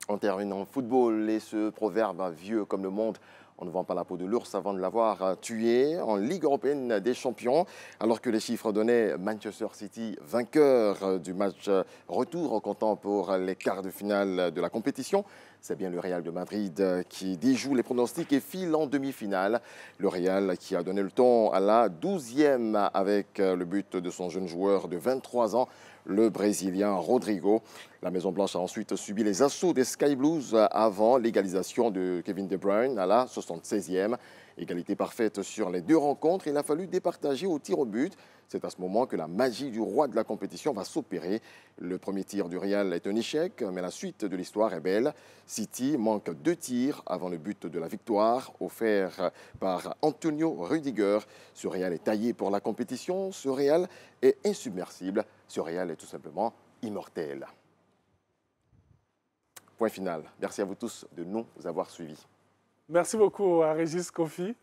On termine en football et ce proverbe vieux comme le monde. On ne vend pas la peau de l'ours avant de l'avoir tué en Ligue européenne des champions. Alors que les chiffres donnaient Manchester City vainqueur du match retour comptant pour les quarts de finale de la compétition. C'est bien le Real de Madrid qui déjoue les pronostics et file en demi-finale. Le Real qui a donné le ton à la 12e avec le but de son jeune joueur de 23 ans, le Brésilien Rodrigo. La Maison-Blanche a ensuite subi les assauts des Sky Blues avant l'égalisation de Kevin De Bruyne à la 76e. Égalité parfaite sur les deux rencontres. Il a fallu départager au tir au but. C'est à ce moment que la magie du roi de la compétition va s'opérer. Le premier tir du Real est un échec, mais la suite de l'histoire est belle. City manque 2 tirs avant le but de la victoire, offert par Antonio Rudiger. Ce Real est taillé pour la compétition. Ce Real est insubmersible. Ce Real est tout simplement immortel. Point final. Merci à vous tous de nous avoir suivis. Merci beaucoup à Régis Kofi.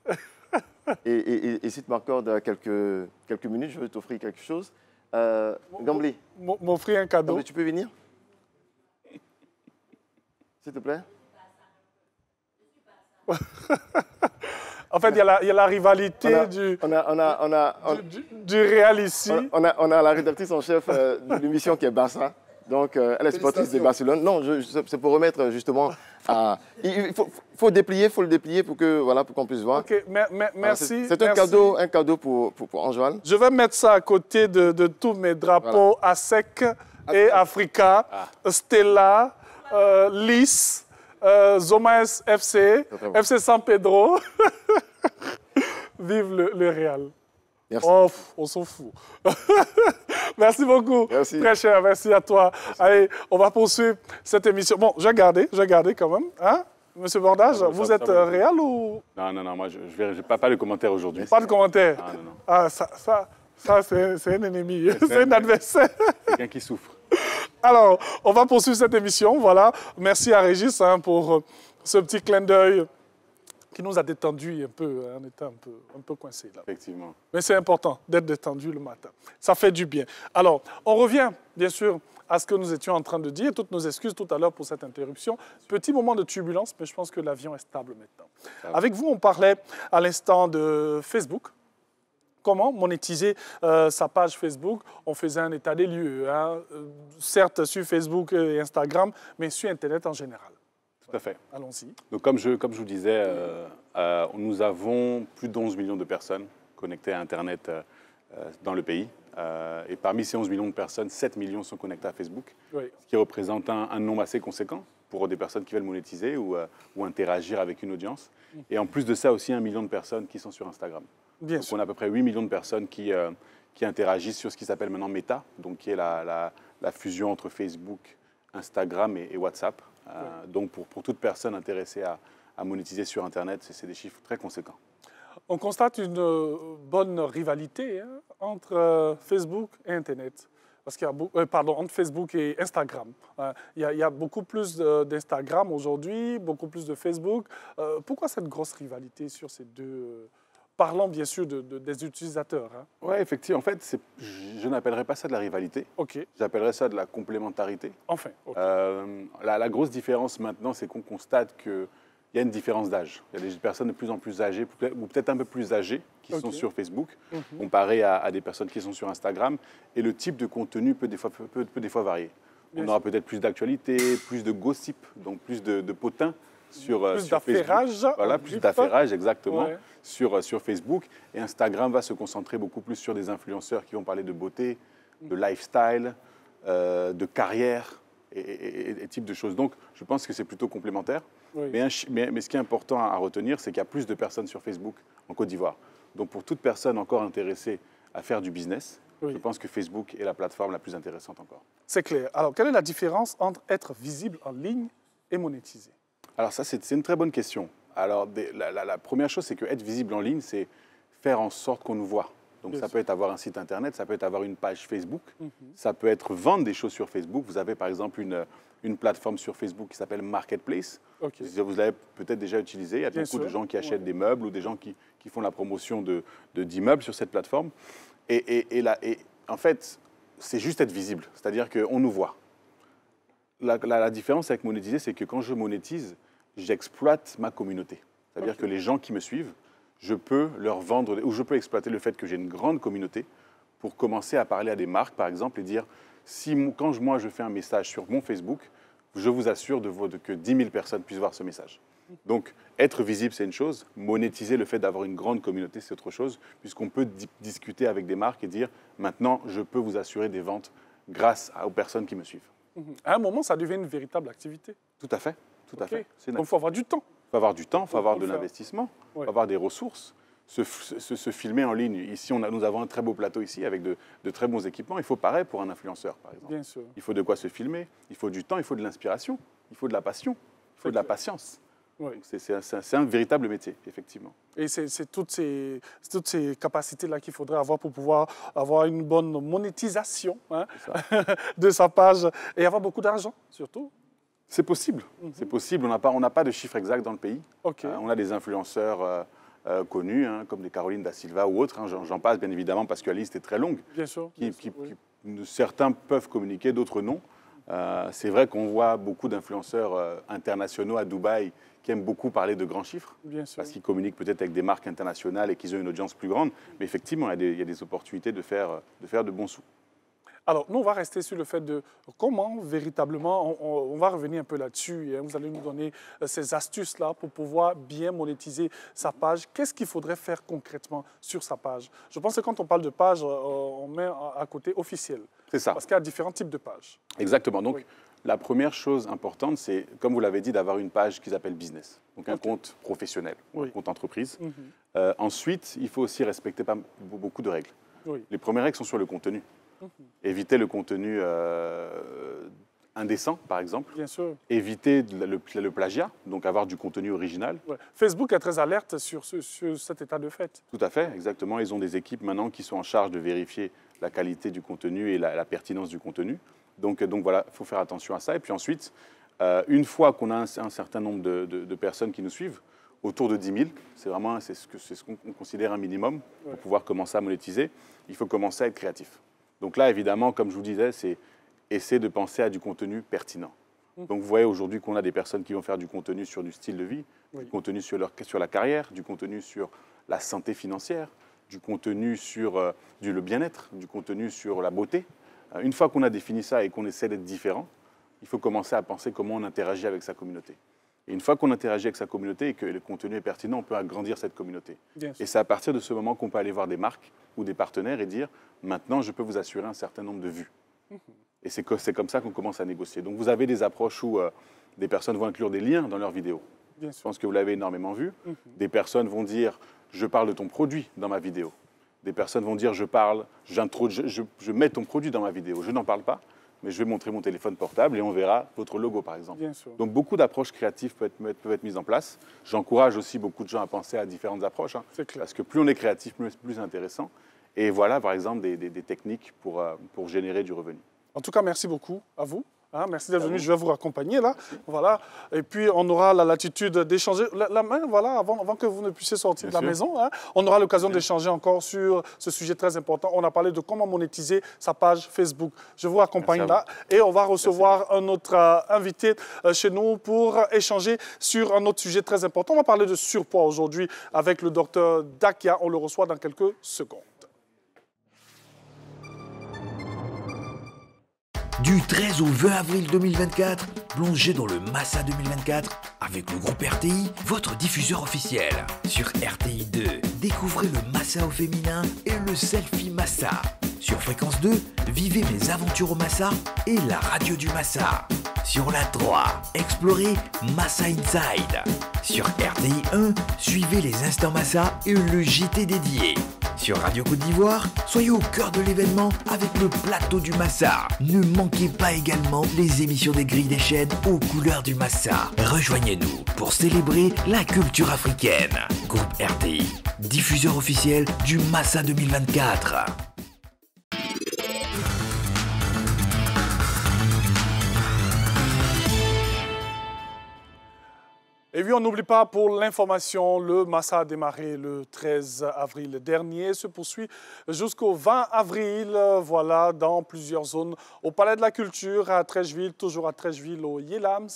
Et si tu m'accordes quelques minutes, je veux t'offrir quelque chose. Gambli. M'offrir un cadeau. Gambli, tu peux venir? S'il te plaît. En fait, il y a la rivalité du Real ici. On a la rédactrice en chef de l'émission qui est Bassa. Donc, elle est sportive de Barcelone. Non, c'est pour remettre justement à... Il faut le déplier pour qu'on puisse voir. Ok, merci. C'est un cadeau pour Anjoine. Je vais mettre ça à côté de tous mes drapeaux ASEC et Africa, Stella, Lys, Zomaes FC, FC San Pedro. Vive le Real. Merci. Oh, on s'en fout. Merci beaucoup. Merci. Très cher, merci à toi. Merci. Allez, on va poursuivre cette émission. Bon, j'ai gardé quand même. Hein? Monsieur Bordage, vous êtes Real ou... Non, moi, je n'ai pas de commentaires aujourd'hui. Pas de commentaires? Non. Ah, ça c'est un ennemi, c'est un adversaire. Quelqu'un qui souffre. Alors, on va poursuivre cette émission. Voilà. Merci à Régis pour ce petit clin d'œil qui nous a détendu un peu. On était un peu coincé là. Effectivement. Mais c'est important d'être détendu le matin. Ça fait du bien. Alors, on revient, bien sûr, à ce que nous étions en train de dire. Toutes nos excuses tout à l'heure pour cette interruption. Petit moment de turbulence, mais je pense que l'avion est stable maintenant. Avec vous, on parlait à l'instant de Facebook. Comment monétiser sa page Facebook? On faisait un état des lieux, certes sur Facebook et Instagram, mais sur Internet en général. Tout à fait. Allons-y. Donc, comme je vous disais, nous avons plus d'11 millions de personnes connectées à Internet dans le pays. Et parmi ces 11 millions de personnes, 7 millions sont connectées à Facebook, oui. Ce qui représente un nombre assez conséquent pour des personnes qui veulent monétiser ou interagir avec une audience. Et en plus de ça, aussi 1 million de personnes qui sont sur Instagram. Bien donc, sûr. on a à peu près 8 millions de personnes qui interagissent sur ce qui s'appelle maintenant Meta, donc qui est la fusion entre Facebook, Instagram et WhatsApp. Donc, pour toute personne intéressée à monétiser sur Internet, c'est des chiffres très conséquents. On constate une bonne rivalité entre Facebook et Internet. Parce qu'il y a pardon, entre Facebook et Instagram. Il y a beaucoup plus d'Instagram aujourd'hui, beaucoup plus de Facebook. Pourquoi cette grosse rivalité sur ces deux parlant bien sûr des utilisateurs. Hein. Oui, effectivement. En fait, je n'appellerais pas ça de la rivalité. Okay. J'appellerais ça de la complémentarité. Enfin. Okay. La grosse différence maintenant, c'est qu'on constate qu'il y a une différence d'âge. Il y a des personnes de plus en plus âgées, ou peut-être un peu plus âgées, qui sont sur Facebook, comparé à des personnes qui sont sur Instagram. Et le type de contenu peut des fois varier. On aura peut-être plus d'actualité, plus de gossip, donc plus de potins. Plus d'affairage. Voilà, plus d'affairage, exactement, sur Facebook. Et Instagram va se concentrer beaucoup plus sur des influenceurs qui vont parler de beauté, de lifestyle, de carrière et type de choses. Donc, je pense que c'est plutôt complémentaire. Oui. Mais ce qui est important à retenir, c'est qu'il y a plus de personnes sur Facebook en Côte d'Ivoire. Donc, pour toute personne encore intéressée à faire du business, je pense que Facebook est la plateforme la plus intéressante encore. C'est clair. Alors, quelle est la différence entre être visible en ligne et monétiser? Alors ça, c'est une très bonne question. Alors la première chose, c'est qu'être visible en ligne, c'est faire en sorte qu'on nous voit. Donc ça peut être avoir un site internet, ça peut être avoir une page Facebook, ça peut être vendre des choses sur Facebook. Vous avez par exemple une plateforme sur Facebook qui s'appelle Marketplace. Vous l'avez peut-être déjà utilisé. Il y a beaucoup de gens qui achètent des meubles ou des gens qui font la promotion d'immeubles sur cette plateforme. Et en fait, c'est juste être visible, c'est-à-dire qu'on nous voit. La différence avec monétiser, c'est que quand je monétise, j'exploite ma communauté. C'est-à-dire que les gens qui me suivent, je peux leur vendre, ou je peux exploiter le fait que j'ai une grande communauté pour commencer à parler à des marques, par exemple, et dire, quand moi je fais un message sur mon Facebook, je vous assure que 10 000 personnes puissent voir ce message. Donc, être visible, c'est une chose. Monétiser, le fait d'avoir une grande communauté, c'est autre chose, puisqu'on peut discuter avec des marques et dire, maintenant, je peux vous assurer des ventes grâce aux personnes qui me suivent. À un moment, ça devient une véritable activité. Tout à fait. Tout à fait. Donc, il faut avoir du temps. Il faut avoir du temps, il faut avoir de l'investissement, il faut avoir des ressources. Se filmer en ligne. Ici, nous avons un très beau plateau ici avec de très bons équipements. Il faut pareil pour un influenceur, par exemple. Bien sûr. Il faut de quoi se filmer, il faut du temps, il faut de l'inspiration, il faut de la passion, il faut de la patience. Oui. C'est un véritable métier, effectivement. Et c'est toutes ces capacités-là qu'il faudrait avoir pour pouvoir avoir une bonne monétisation de sa page et avoir beaucoup d'argent, surtout. C'est possible. C'est possible. On n'a pas de chiffre exact dans le pays. On a des influenceurs connus, comme des Caroline da Silva ou autres. J'en passe, bien évidemment, parce que la liste est très longue. Bien sûr. Certains peuvent communiquer, d'autres non. C'est vrai qu'on voit beaucoup d'influenceurs internationaux à Dubaï qui aiment beaucoup parler de grands chiffres, parce qu'ils communiquent peut-être avec des marques internationales et qu'ils ont une audience plus grande. Mais effectivement, il y a des opportunités de faire de bons sous. Alors, nous, on va rester sur le fait de comment véritablement, on va revenir un peu là-dessus. Vous allez nous donner ces astuces-là pour pouvoir bien monétiser sa page. Qu'est-ce qu'il faudrait faire concrètement sur sa page? Je pense que quand on parle de page, on met à côté officiel. C'est ça. Parce qu'il y a différents types de pages. Exactement. Donc, la première chose importante, c'est, comme vous l'avez dit, d'avoir une page qu'ils appellent business. Donc, un compte professionnel, un compte entreprise. Ensuite, il faut aussi respecter beaucoup de règles. Les premières règles sont sur le contenu. Éviter le contenu indécent, par exemple. Bien sûr. Éviter le plagiat, donc avoir du contenu original. Facebook est très alerte sur cet état de fait. Tout à fait, exactement. Ils ont des équipes maintenant qui sont en charge de vérifier la qualité du contenu et la pertinence du contenu. Donc voilà, il faut faire attention à ça. Et puis ensuite, une fois qu'on a un certain nombre de personnes qui nous suivent, autour de 10 000, c'est ce qu'on considère un minimum pour pouvoir commencer à monétiser, il faut commencer à être créatif. Donc là, évidemment, comme je vous disais, c'est essayer de penser à du contenu pertinent. Donc vous voyez aujourd'hui qu'on a des personnes qui vont faire du contenu sur du style de vie, du contenu sur la carrière, du contenu sur la santé financière, du contenu sur le bien-être, du contenu sur la beauté. Une fois qu'on a défini ça et qu'on essaie d'être différent, il faut commencer à penser comment on interagit avec sa communauté. Et une fois qu'on interagit avec sa communauté et que le contenu est pertinent, on peut agrandir cette communauté. Et c'est à partir de ce moment qu'on peut aller voir des marques ou des partenaires et dire « maintenant, je peux vous assurer un certain nombre de vues ». Et c'est comme ça qu'on commence à négocier. Donc vous avez des approches où des personnes vont inclure des liens dans leurs vidéos. Je pense que vous l'avez énormément vu. Des personnes vont dire « je parle de ton produit dans ma vidéo ». Des personnes vont dire « je mets ton produit dans ma vidéo ». Je n'en parle pas, mais je vais montrer mon téléphone portable et on verra votre logo, par exemple. Donc, beaucoup d'approches créatives peuvent être mises en place. J'encourage aussi beaucoup de gens à penser à différentes approches, parce que plus on est créatif, plus c'est intéressant. Et voilà, par exemple, des techniques pour générer du revenu. En tout cas, merci beaucoup à vous. Hein, merci d'être venu, je vais vous raccompagner là. Voilà. Et puis, on aura la latitude d'échanger. La main, voilà, avant que vous ne puissiez sortir de la maison, hein, on aura l'occasion d'échanger encore sur ce sujet très important. On a parlé de comment monétiser sa page Facebook. Je vous accompagne là. Et on va recevoir un autre invité chez nous pour échanger sur un autre sujet très important. On va parler de surpoids aujourd'hui avec le docteur Dakia. On le reçoit dans quelques secondes. Du 13 au 20 avril 2024, plongez dans le Massa 2024 avec le groupe RTI, votre diffuseur officiel. Sur RTI 2, découvrez le Massa au féminin et le selfie Massa. Sur Fréquence 2, vivez mes aventures au Massa et la radio du Massa. Sur la 3, explorez Massa Inside. Sur RTI 1, suivez les instants Massa et le JT dédié. Sur Radio Côte d'Ivoire, soyez au cœur de l'événement avec le plateau du Massa. Ne manquez pas également les émissions des grilles des chaînes aux couleurs du Massa. Rejoignez-nous pour célébrer la culture africaine. Groupe RTI, diffuseur officiel du Massa 2024. Et puis, on n'oublie pas pour l'information, le Massa a démarré le 13 avril dernier, se poursuit jusqu'au 20 avril, voilà, dans plusieurs zones. Au Palais de la Culture, à Trècheville, toujours à Trècheville, au Yelams,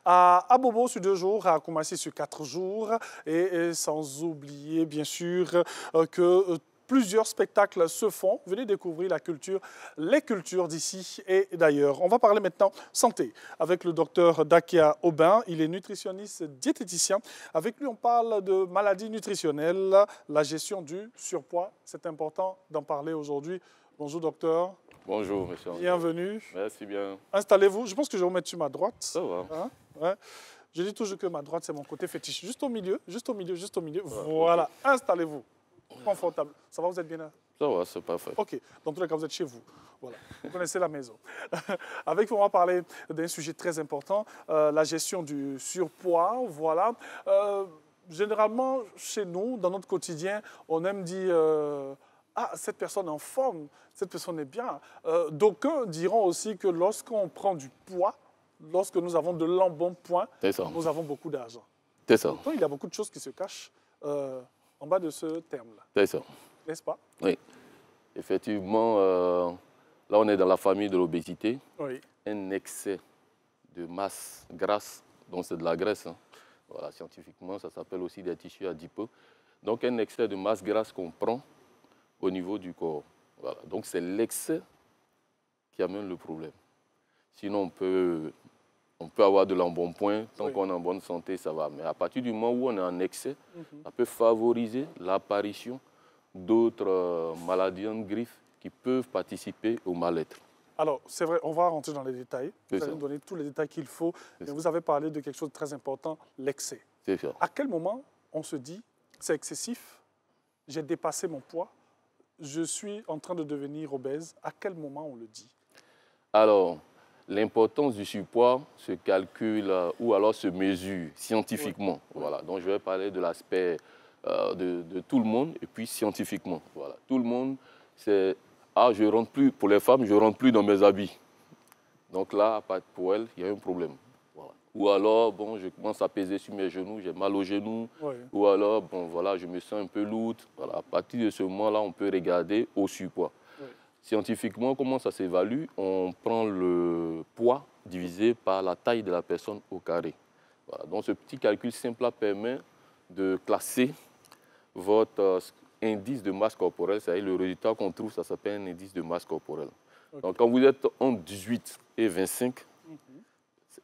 à Abobo sur 2 jours, à Koumassi sur 4 jours, et sans oublier, bien sûr, que plusieurs spectacles se font. Venez découvrir la culture, les cultures d'ici et d'ailleurs. On va parler maintenant santé avec le docteur Dakia Aubin. Il est nutritionniste diététicien. Avec lui, on parle de maladies nutritionnelles, la gestion du surpoids. C'est important d'en parler aujourd'hui. Bonjour docteur. Bonjour monsieur. Bienvenue. Merci bien. Installez-vous. Je pense que je vais vous mettre sur ma droite. Ça va. Hein? Ouais. Je dis toujours que ma droite, c'est mon côté fétiche. Juste au milieu, juste au milieu, juste au milieu. Voilà. Installez-vous. Confortable. Ça va, vous êtes bien là? Ça va, c'est parfait. OK. Dans tous les cas, vous êtes chez vous. Voilà. Vous connaissez la maison. Avec vous, on va parler d'un sujet très important, la gestion du surpoids. Voilà. Généralement, chez nous, dans notre quotidien, on aime dire ah, cette personne est en forme, cette personne est bien. D'aucuns diront aussi que lorsqu'on prend du poids, lorsque nous avons de l'embonpoint, nous avons beaucoup d'argent. C'est ça. Pourtant, il y a beaucoup de choses qui se cachent en bas de ce terme-là. C'est ça. N'est-ce pas? Oui. Effectivement, là, on est dans la famille de l'obésité. Oui. Un excès de masse grasse, donc c'est de la graisse. Hein. Voilà, scientifiquement, ça s'appelle aussi des tissus adipeux. Donc, un excès de masse grasse qu'on prend au niveau du corps. Voilà. Donc, c'est l'excès qui amène le problème. Sinon, on peut avoir de l'embonpoint. Tant qu'on est en bonne santé, ça va. Mais à partir du moment où on est en excès, ça peut favoriser l'apparition d'autres maladies en griffe qui peuvent participer au mal-être. Alors, c'est vrai, on va rentrer dans les détails. Vous allez nous donner tous les détails qu'il faut. Mais vous avez parlé de quelque chose de très important, l'excès. C'est ça. À quel moment on se dit, c'est excessif, j'ai dépassé mon poids, je suis en train de devenir obèse? À quel moment on le dit? Alors, l'importance du surpoids se calcule ou alors se mesure scientifiquement. Oui. Voilà. Donc, je vais parler de l'aspect de tout le monde et puis scientifiquement. Voilà. Tout le monde, c'est « Ah, je rentre plus, pour les femmes, je ne rentre plus dans mes habits. » Donc là, pour elles, il y a un problème. Voilà. Ou alors, bon, je commence à peser sur mes genoux, j'ai mal aux genoux. Oui. Ou alors, bon, voilà, je me sens un peu lourde. Voilà. À partir de ce moment-là, on peut regarder au surpoids. Scientifiquement, comment ça s'évalue? On prend le poids divisé par la taille de la personne au carré. Voilà. Donc, ce petit calcul simple permet de classer votre indice de masse corporelle. C'est-à-dire le résultat qu'on trouve, ça s'appelle un indice de masse corporelle. Okay. Donc, quand vous êtes entre 18 et 25,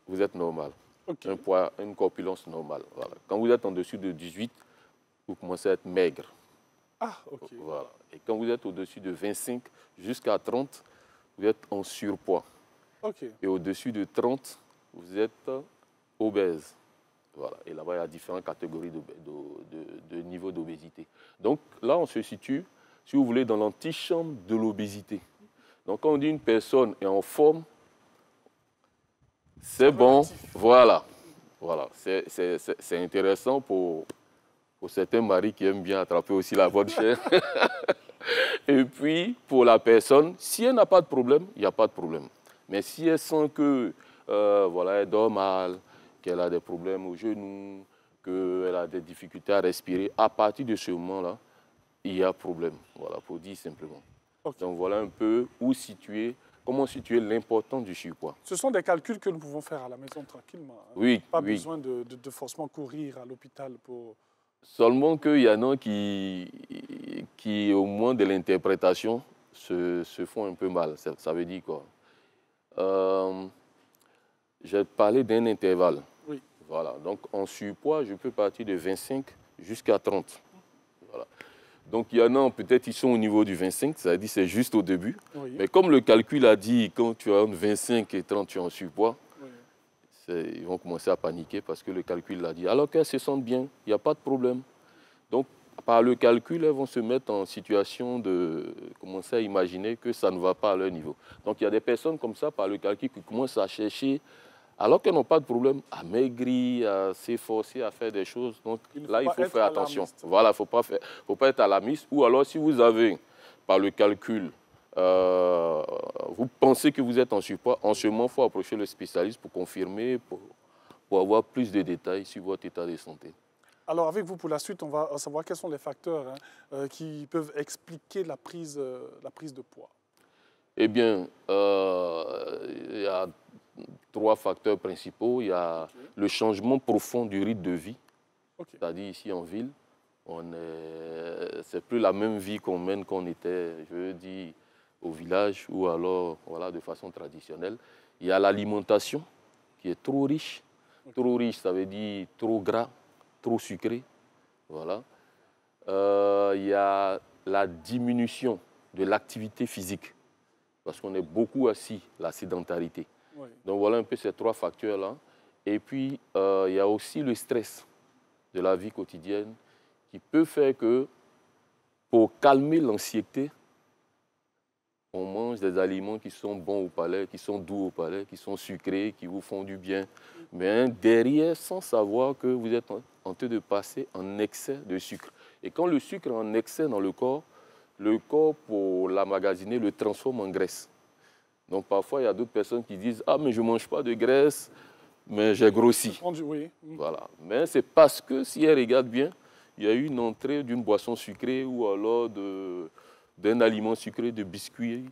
vous êtes normal. Okay. Un poids, une corpulence normale. Voilà. Quand vous êtes en dessous de 18, vous commencez à être maigre. Ah, ok. Voilà. Et quand vous êtes au-dessus de 25 jusqu'à 30, vous êtes en surpoids. Okay. Et au-dessus de 30, vous êtes obèse. Voilà. Et là-bas, il y a différentes catégories de niveau d'obésité. Donc là, on se situe, si vous voulez, dans l'antichambre de l'obésité. Donc quand on dit une personne est en forme, c'est bon. Voilà. Voilà. C'est intéressant pour certains maris qui aiment bien attraper aussi la bonne chair. Et puis, pour la personne, si elle n'a pas de problème, il n'y a pas de problème. Mais si elle sent que, voilà, elle dort mal, qu'elle a des problèmes au genou, qu'elle a des difficultés à respirer, à partir de ce moment-là, il y a problème. Voilà, pour dire simplement. Okay. Donc, voilà un peu où situer, comment situer l'importance du surpoids. Ce sont des calculs que nous pouvons faire à la maison tranquillement. Hein. Oui, pas besoin de forcément courir à l'hôpital pour... Seulement qu'il y en a qui, au moins de l'interprétation, se font un peu mal. Ça veut dire quoi? J'ai parlé d'un intervalle. Oui. Voilà. Donc, en surpoids, je peux partir de 25 jusqu'à 30. Voilà. Donc, il y en a, peut-être, ils sont au niveau du 25, c'est-à-dire c'est juste au début. Oui. Mais comme le calcul a dit, quand tu as 25 et 30, tu es en surpoids, ils vont commencer à paniquer parce que le calcul l'a dit. Alors qu'elles se sentent bien, il n'y a pas de problème. Donc, par le calcul, elles vont se mettre en situation de commencer à imaginer que ça ne va pas à leur niveau. Donc, il y a des personnes comme ça, par le calcul, qui commencent à chercher, alors qu'elles n'ont pas de problème, à maigrir, à s'efforcer, à faire des choses. Donc, là, il faut faire attention. Voilà, il ne faut pas être alarmiste. Ou alors, si vous avez, par le calcul, vous pensez que vous êtes en surpoids, en ce moment, il faut approcher le spécialiste pour confirmer, pour avoir plus de détails sur votre état de santé. Alors, avec vous, pour la suite, on va savoir quels sont les facteurs qui peuvent expliquer la prise de poids. Eh bien, il y a 3 facteurs principaux. Il y a le changement profond du rythme de vie. C'est-à-dire, ici en ville, c'est plus la même vie qu'on mène qu'on était, je veux dire, au village ou alors voilà, de façon traditionnelle. Il y a l'alimentation qui est trop riche. Trop riche, ça veut dire trop gras, trop sucré. Voilà. Il y a la diminution de l'activité physique parce qu'on est beaucoup assis, la sédentarité. Oui. Donc voilà un peu ces 3 facteurs-là. Et puis, il y a aussi le stress de la vie quotidienne qui peut faire que, pour calmer l'anxiété, on mange des aliments qui sont bons au palais, qui sont doux au palais, qui sont sucrés, qui vous font du bien. Mais derrière, sans savoir que vous êtes en train de passer en excès de sucre. Et quand le sucre est en excès dans le corps, pour l'emmagasiner, le transforme en graisse. Donc parfois, il y a d'autres personnes qui disent « Ah, mais je ne mange pas de graisse, mais j'ai grossi. » Oui. Voilà. Mais c'est parce que, si elle regarde bien, il y a eu une entrée d'une boisson sucrée ou alors d'un aliment sucré, de biscuits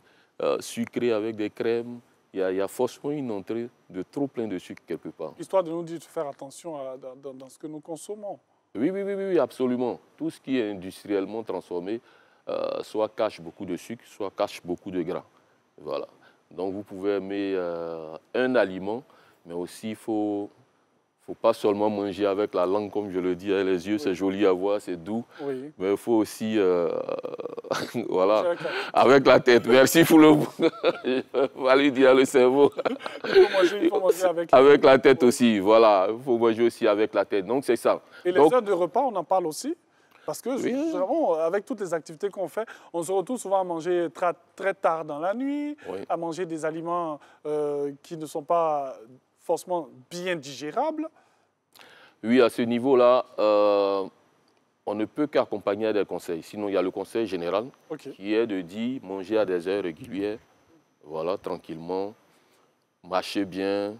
sucrés avec des crèmes. Il y a forcément une entrée de trop plein de sucre quelque part. Histoire de nous dire de faire attention dans ce que nous consommons. Oui, absolument. Tout ce qui est industriellement transformé, soit cache beaucoup de sucre, soit cache beaucoup de gras. Voilà. Donc vous pouvez aimer un aliment, mais aussi il faut pas seulement manger avec la langue, comme je le dis, hein, les yeux, c'est joli à voir, c'est doux. Oui. Mais il faut aussi, voilà, avec la tête. Merci pour le on va lui dire le cerveau. Il faut manger avec la tête aussi, voilà. Il faut manger aussi avec la tête. Donc c'est ça. Et les heures de repas, on en parle aussi? Parce que, vraiment, avec toutes les activités qu'on fait, on se retrouve souvent à manger très tard dans la nuit, à manger des aliments qui ne sont pas forcément bien digérables. Oui, à ce niveau-là, on ne peut qu'accompagner des conseils. Sinon, il y a le conseil général qui est de dire manger à des heures régulières, voilà, tranquillement, marcher bien,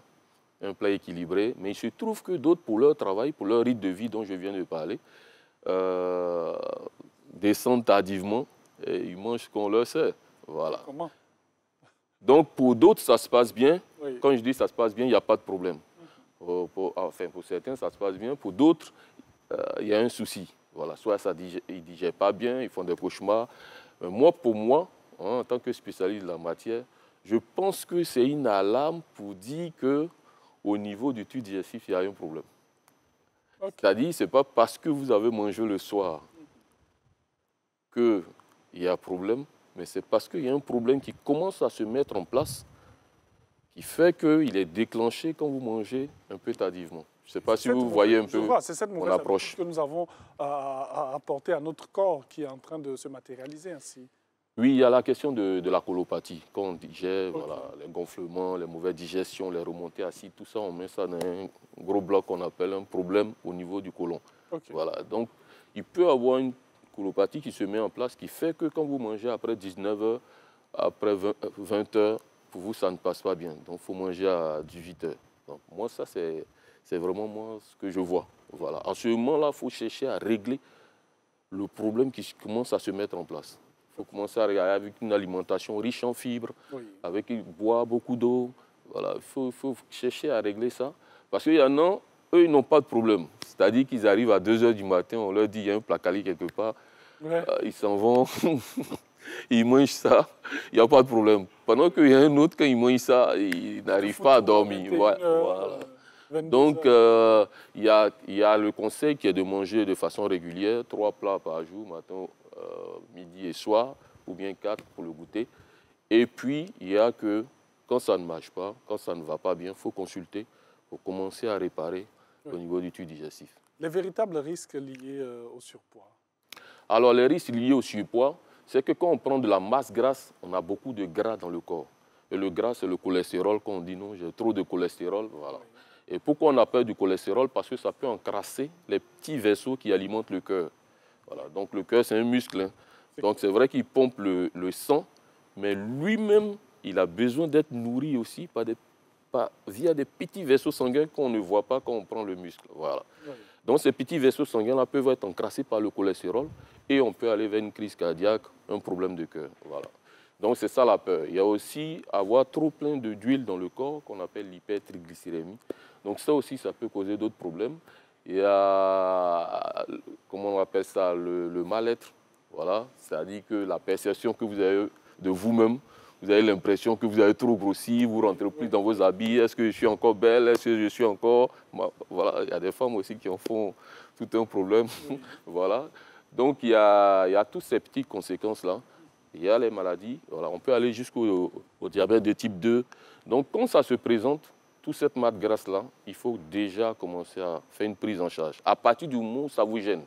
un plat équilibré. Mais il se trouve que d'autres, pour leur travail, pour leur rythme de vie dont je viens de parler, descendent tardivement et ils mangent ce qu'on leur sert. Voilà. Comment? Donc, pour d'autres, ça se passe bien. Oui. Quand je dis ça se passe bien, il n'y a pas de problème. Pour certains, ça se passe bien. Pour d'autres, il y a un souci. Voilà. Soit ils ne digèrent pas bien, ils font des cauchemars. Mais moi, pour moi, en tant que spécialiste de la matière, je pense que c'est une alarme pour dire qu'au niveau du tube digestif, il y a un problème. C'est-à-dire, ce n'est pas parce que vous avez mangé le soir qu'il y a un problème, mais c'est parce qu'il y a un problème qui commence à se mettre en place, qui fait qu'il est déclenché quand vous mangez un peu tardivement. Je ne sais pas si vous voyez un peu c'est cette mauvaise approche que nous avons à apporter à notre corps qui est en train de se matérialiser ainsi. Oui, il y a la question de la colopathie. Quand on digère, voilà, les gonflements, les mauvaises digestions, les remontées acides, tout ça, on met ça dans un gros bloc qu'on appelle un problème au niveau du côlon. Voilà. Donc, il peut y avoir une colopathie qui se met en place, qui fait que quand vous mangez après 19 h, après 20 h, pour vous, ça ne passe pas bien. Donc, il faut manger à 18 h. Donc, moi, ça, c'est vraiment moi ce que je vois. Voilà. En ce moment-là, il faut chercher à régler le problème qui commence à se mettre en place. Il faut commencer à regarder avec une alimentation riche en fibres, avec boire beaucoup d'eau. Voilà. Il faut chercher à régler ça. Parce qu'il y en a, eux, ils n'ont pas de problème. C'est-à-dire qu'ils arrivent à 2 h du matin, on leur dit qu'il y a un placali quelque part. Ils s'en vont, ils mangent ça, il n'y a pas de problème. Pendant qu'il y a un autre, quand il mange ça, il n'arrive pas à dormir. Voilà. Donc, il y a le conseil qui est de manger de façon régulière, 3 plats par jour, matin, midi et soir, ou bien 4 pour le goûter. Et puis, il y a que quand ça ne marche pas, quand ça ne va pas bien, il faut consulter pour commencer à réparer au niveau du tube digestif. Les véritables risques liés au surpoids? Alors, les risques liés au surpoids, c'est que quand on prend de la masse grasse, on a beaucoup de gras dans le corps. Et le gras, c'est le cholestérol, quand on dit non, j'ai trop de cholestérol, voilà. Et pourquoi on a peur du cholestérol? Parce que ça peut encrasser les petits vaisseaux qui alimentent le cœur. Voilà. Donc le cœur, c'est un muscle. Hein. Donc c'est vrai qu'il pompe le sang, mais lui-même, il a besoin d'être nourri aussi via des petits vaisseaux sanguins qu'on ne voit pas quand on prend le muscle. Voilà. Donc ces petits vaisseaux sanguins-là peuvent être encrassés par le cholestérol et on peut aller vers une crise cardiaque, un problème de cœur. Voilà. Donc c'est ça la peur. Il y a aussi avoir trop plein d'huile dans le corps qu'on appelle l'hypertriglycérémie. Donc ça aussi, ça peut causer d'autres problèmes. Il y a, comment on appelle ça, le mal-être. Voilà, c'est-à-dire que la perception que vous avez de vous-même, vous avez l'impression que vous avez trop grossi, vous rentrez plus dans vos habits. Est-ce que je suis encore belle? Est-ce que je suis encore... Voilà, il y a des femmes aussi qui en font tout un problème. Voilà. Donc il y a toutes ces petites conséquences-là. Il y a les maladies. Voilà, on peut aller jusqu'au diabète de type 2. Donc quand ça se présente, toute cette masse grasse-là, il faut déjà commencer à faire une prise en charge. À partir du moment où ça vous gêne,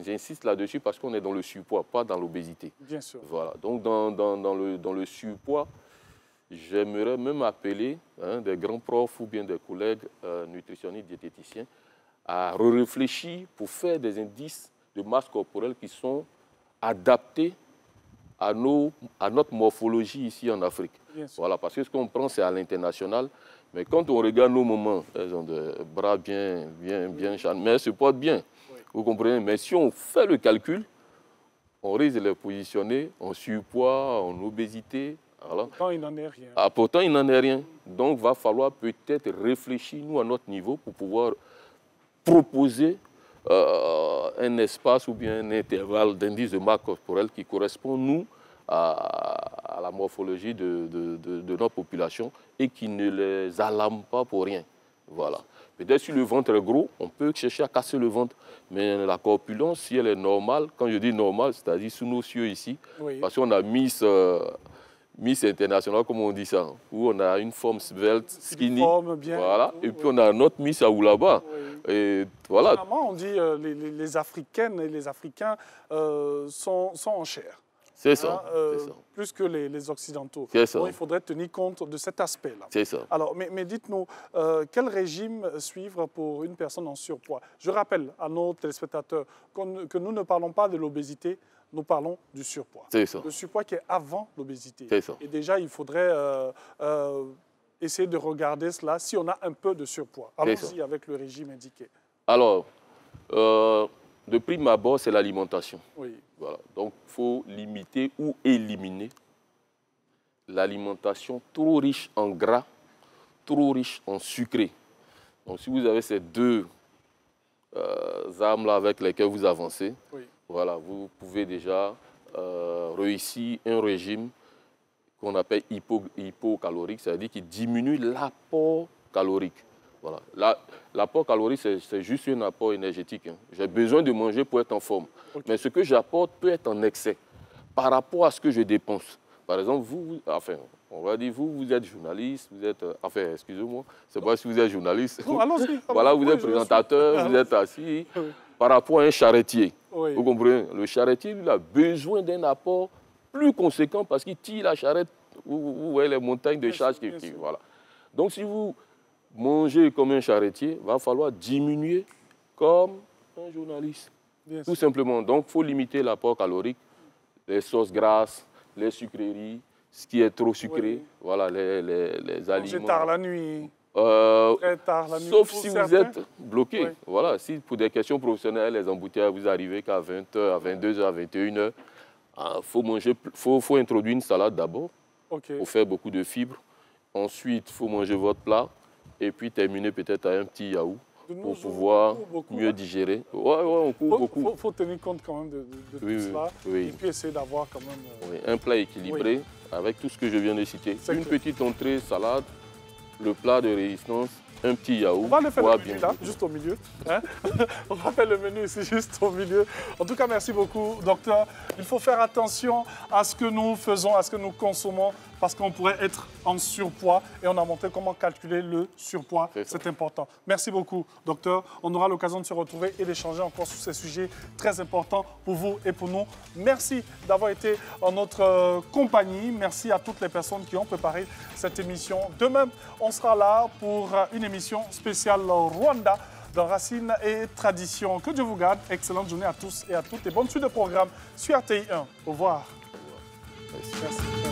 j'insiste là-dessus parce qu'on est dans le surpoids, pas dans l'obésité. Bien sûr. Voilà. Donc dans le surpoids, j'aimerais même appeler des grands profs ou bien des collègues nutritionnistes, diététiciens à réfléchir pour faire des indices de masse corporelle qui sont adaptés à notre morphologie ici en Afrique. Voilà, parce que ce qu'on prend, c'est à l'international. Mais quand on regarde nos mamans, elles ont des bras bien charnus, mais elles se portent bien. Oui. Vous comprenez? Mais si on fait le calcul, on risque de les positionner en surpoids, en obésité. Voilà. Pourtant, il n'en est rien. Pourtant, il n'en est rien. Donc, il va falloir peut-être réfléchir, nous, à notre niveau, pour pouvoir proposer un espace ou bien un intervalle d'indice de masse corporelle qui correspond, nous, à la morphologie de notre population et qui ne les alarme pas pour rien. Voilà. Peut-être si le ventre est gros, on peut chercher à casser le ventre. Mais la corpulence, si elle est normale, quand je dis normale, c'est-à-dire sous nos cieux ici, parce qu'on a Miss International, comme on dit ça, où on a une forme svelte, skinny, voilà, et puis on a un autre Miss Aoulaba. Et voilà. Généralement, on dit les Africaines et les Africains sont en chair. C'est ça, plus que les Occidentaux. Ça. Donc, il faudrait tenir compte de cet aspect-là. C'est ça. Alors, mais dites-nous, quel régime suivre pour une personne en surpoids? Je rappelle à nos téléspectateurs que nous ne parlons pas de l'obésité, nous parlons du surpoids. C'est ça. Le surpoids qui est avant l'obésité. C'est ça. Et déjà, il faudrait essayer de regarder cela si on a un peu de surpoids. Allons-y avec le régime indiqué. Alors, de prime abord, c'est l'alimentation. Oui. Voilà. Donc, il faut limiter ou éliminer l'alimentation trop riche en gras, trop riche en sucré. Donc, si vous avez ces deux armes-là avec lesquelles vous avancez, voilà, vous pouvez déjà réussir un régime qu'on appelle hypocalorique, c'est-à-dire qui diminue l'apport calorique. Voilà. L'apport calorique, c'est juste un apport énergétique. Hein. J'ai besoin de manger pour être en forme. Mais ce que j'apporte peut être en excès par rapport à ce que je dépense. Par exemple, on va dire, vous êtes journaliste, vous êtes... Enfin, excusez-moi, c'est pas si vous êtes journaliste. Non, allons-y. Voilà, vous êtes présentateur, vous êtes assis par rapport à un charretier. Oui. Vous comprenez? Le charretier, il a besoin d'un apport plus conséquent parce qu'il tire la charrette. Vous voyez les montagnes de charge qui... Voilà. Donc, si vous mangez comme un charretier, il va falloir diminuer comme un journaliste. Tout simplement. Donc, il faut limiter l'apport calorique, les sauces grasses, les sucreries, ce qui est trop sucré, voilà, les aliments. Manger tard la nuit. Très tard la nuit. Sauf si vous êtes bloqué. Oui. Voilà, si pour des questions professionnelles, les embouteillages, vous arrivez qu'à 20h, à 22h, à 21h, faut introduire une salade d'abord, pour faire beaucoup de fibres. Ensuite, il faut manger votre plat et puis terminer peut-être à un petit yaourt pour pouvoir mieux digérer. On court beaucoup. Il faut tenir compte quand même de tout cela et puis essayer d'avoir quand même... un plat équilibré avec tout ce que je viens de citer. Une petite entrée, salade, le plat de résistance, un petit yaourt. On va le faire le menu là, juste au milieu. Hein? On va faire le menu ici, juste au milieu. En tout cas, merci beaucoup, docteur. Il faut faire attention à ce que nous faisons, à ce que nous consommons, parce qu'on pourrait être en surpoids. Et on a montré comment calculer le surpoids. C'est important. Merci beaucoup, docteur. On aura l'occasion de se retrouver et d'échanger encore sur ces sujets très importants pour vous et pour nous. Merci d'avoir été en notre compagnie. Merci à toutes les personnes qui ont préparé cette émission. Demain, on sera là pour une émission spéciale Rwanda dans Racines et Traditions. Que Dieu vous garde. Excellente journée à tous et à toutes. Et bonne suite de programme sur RTI 1. Au revoir. Merci.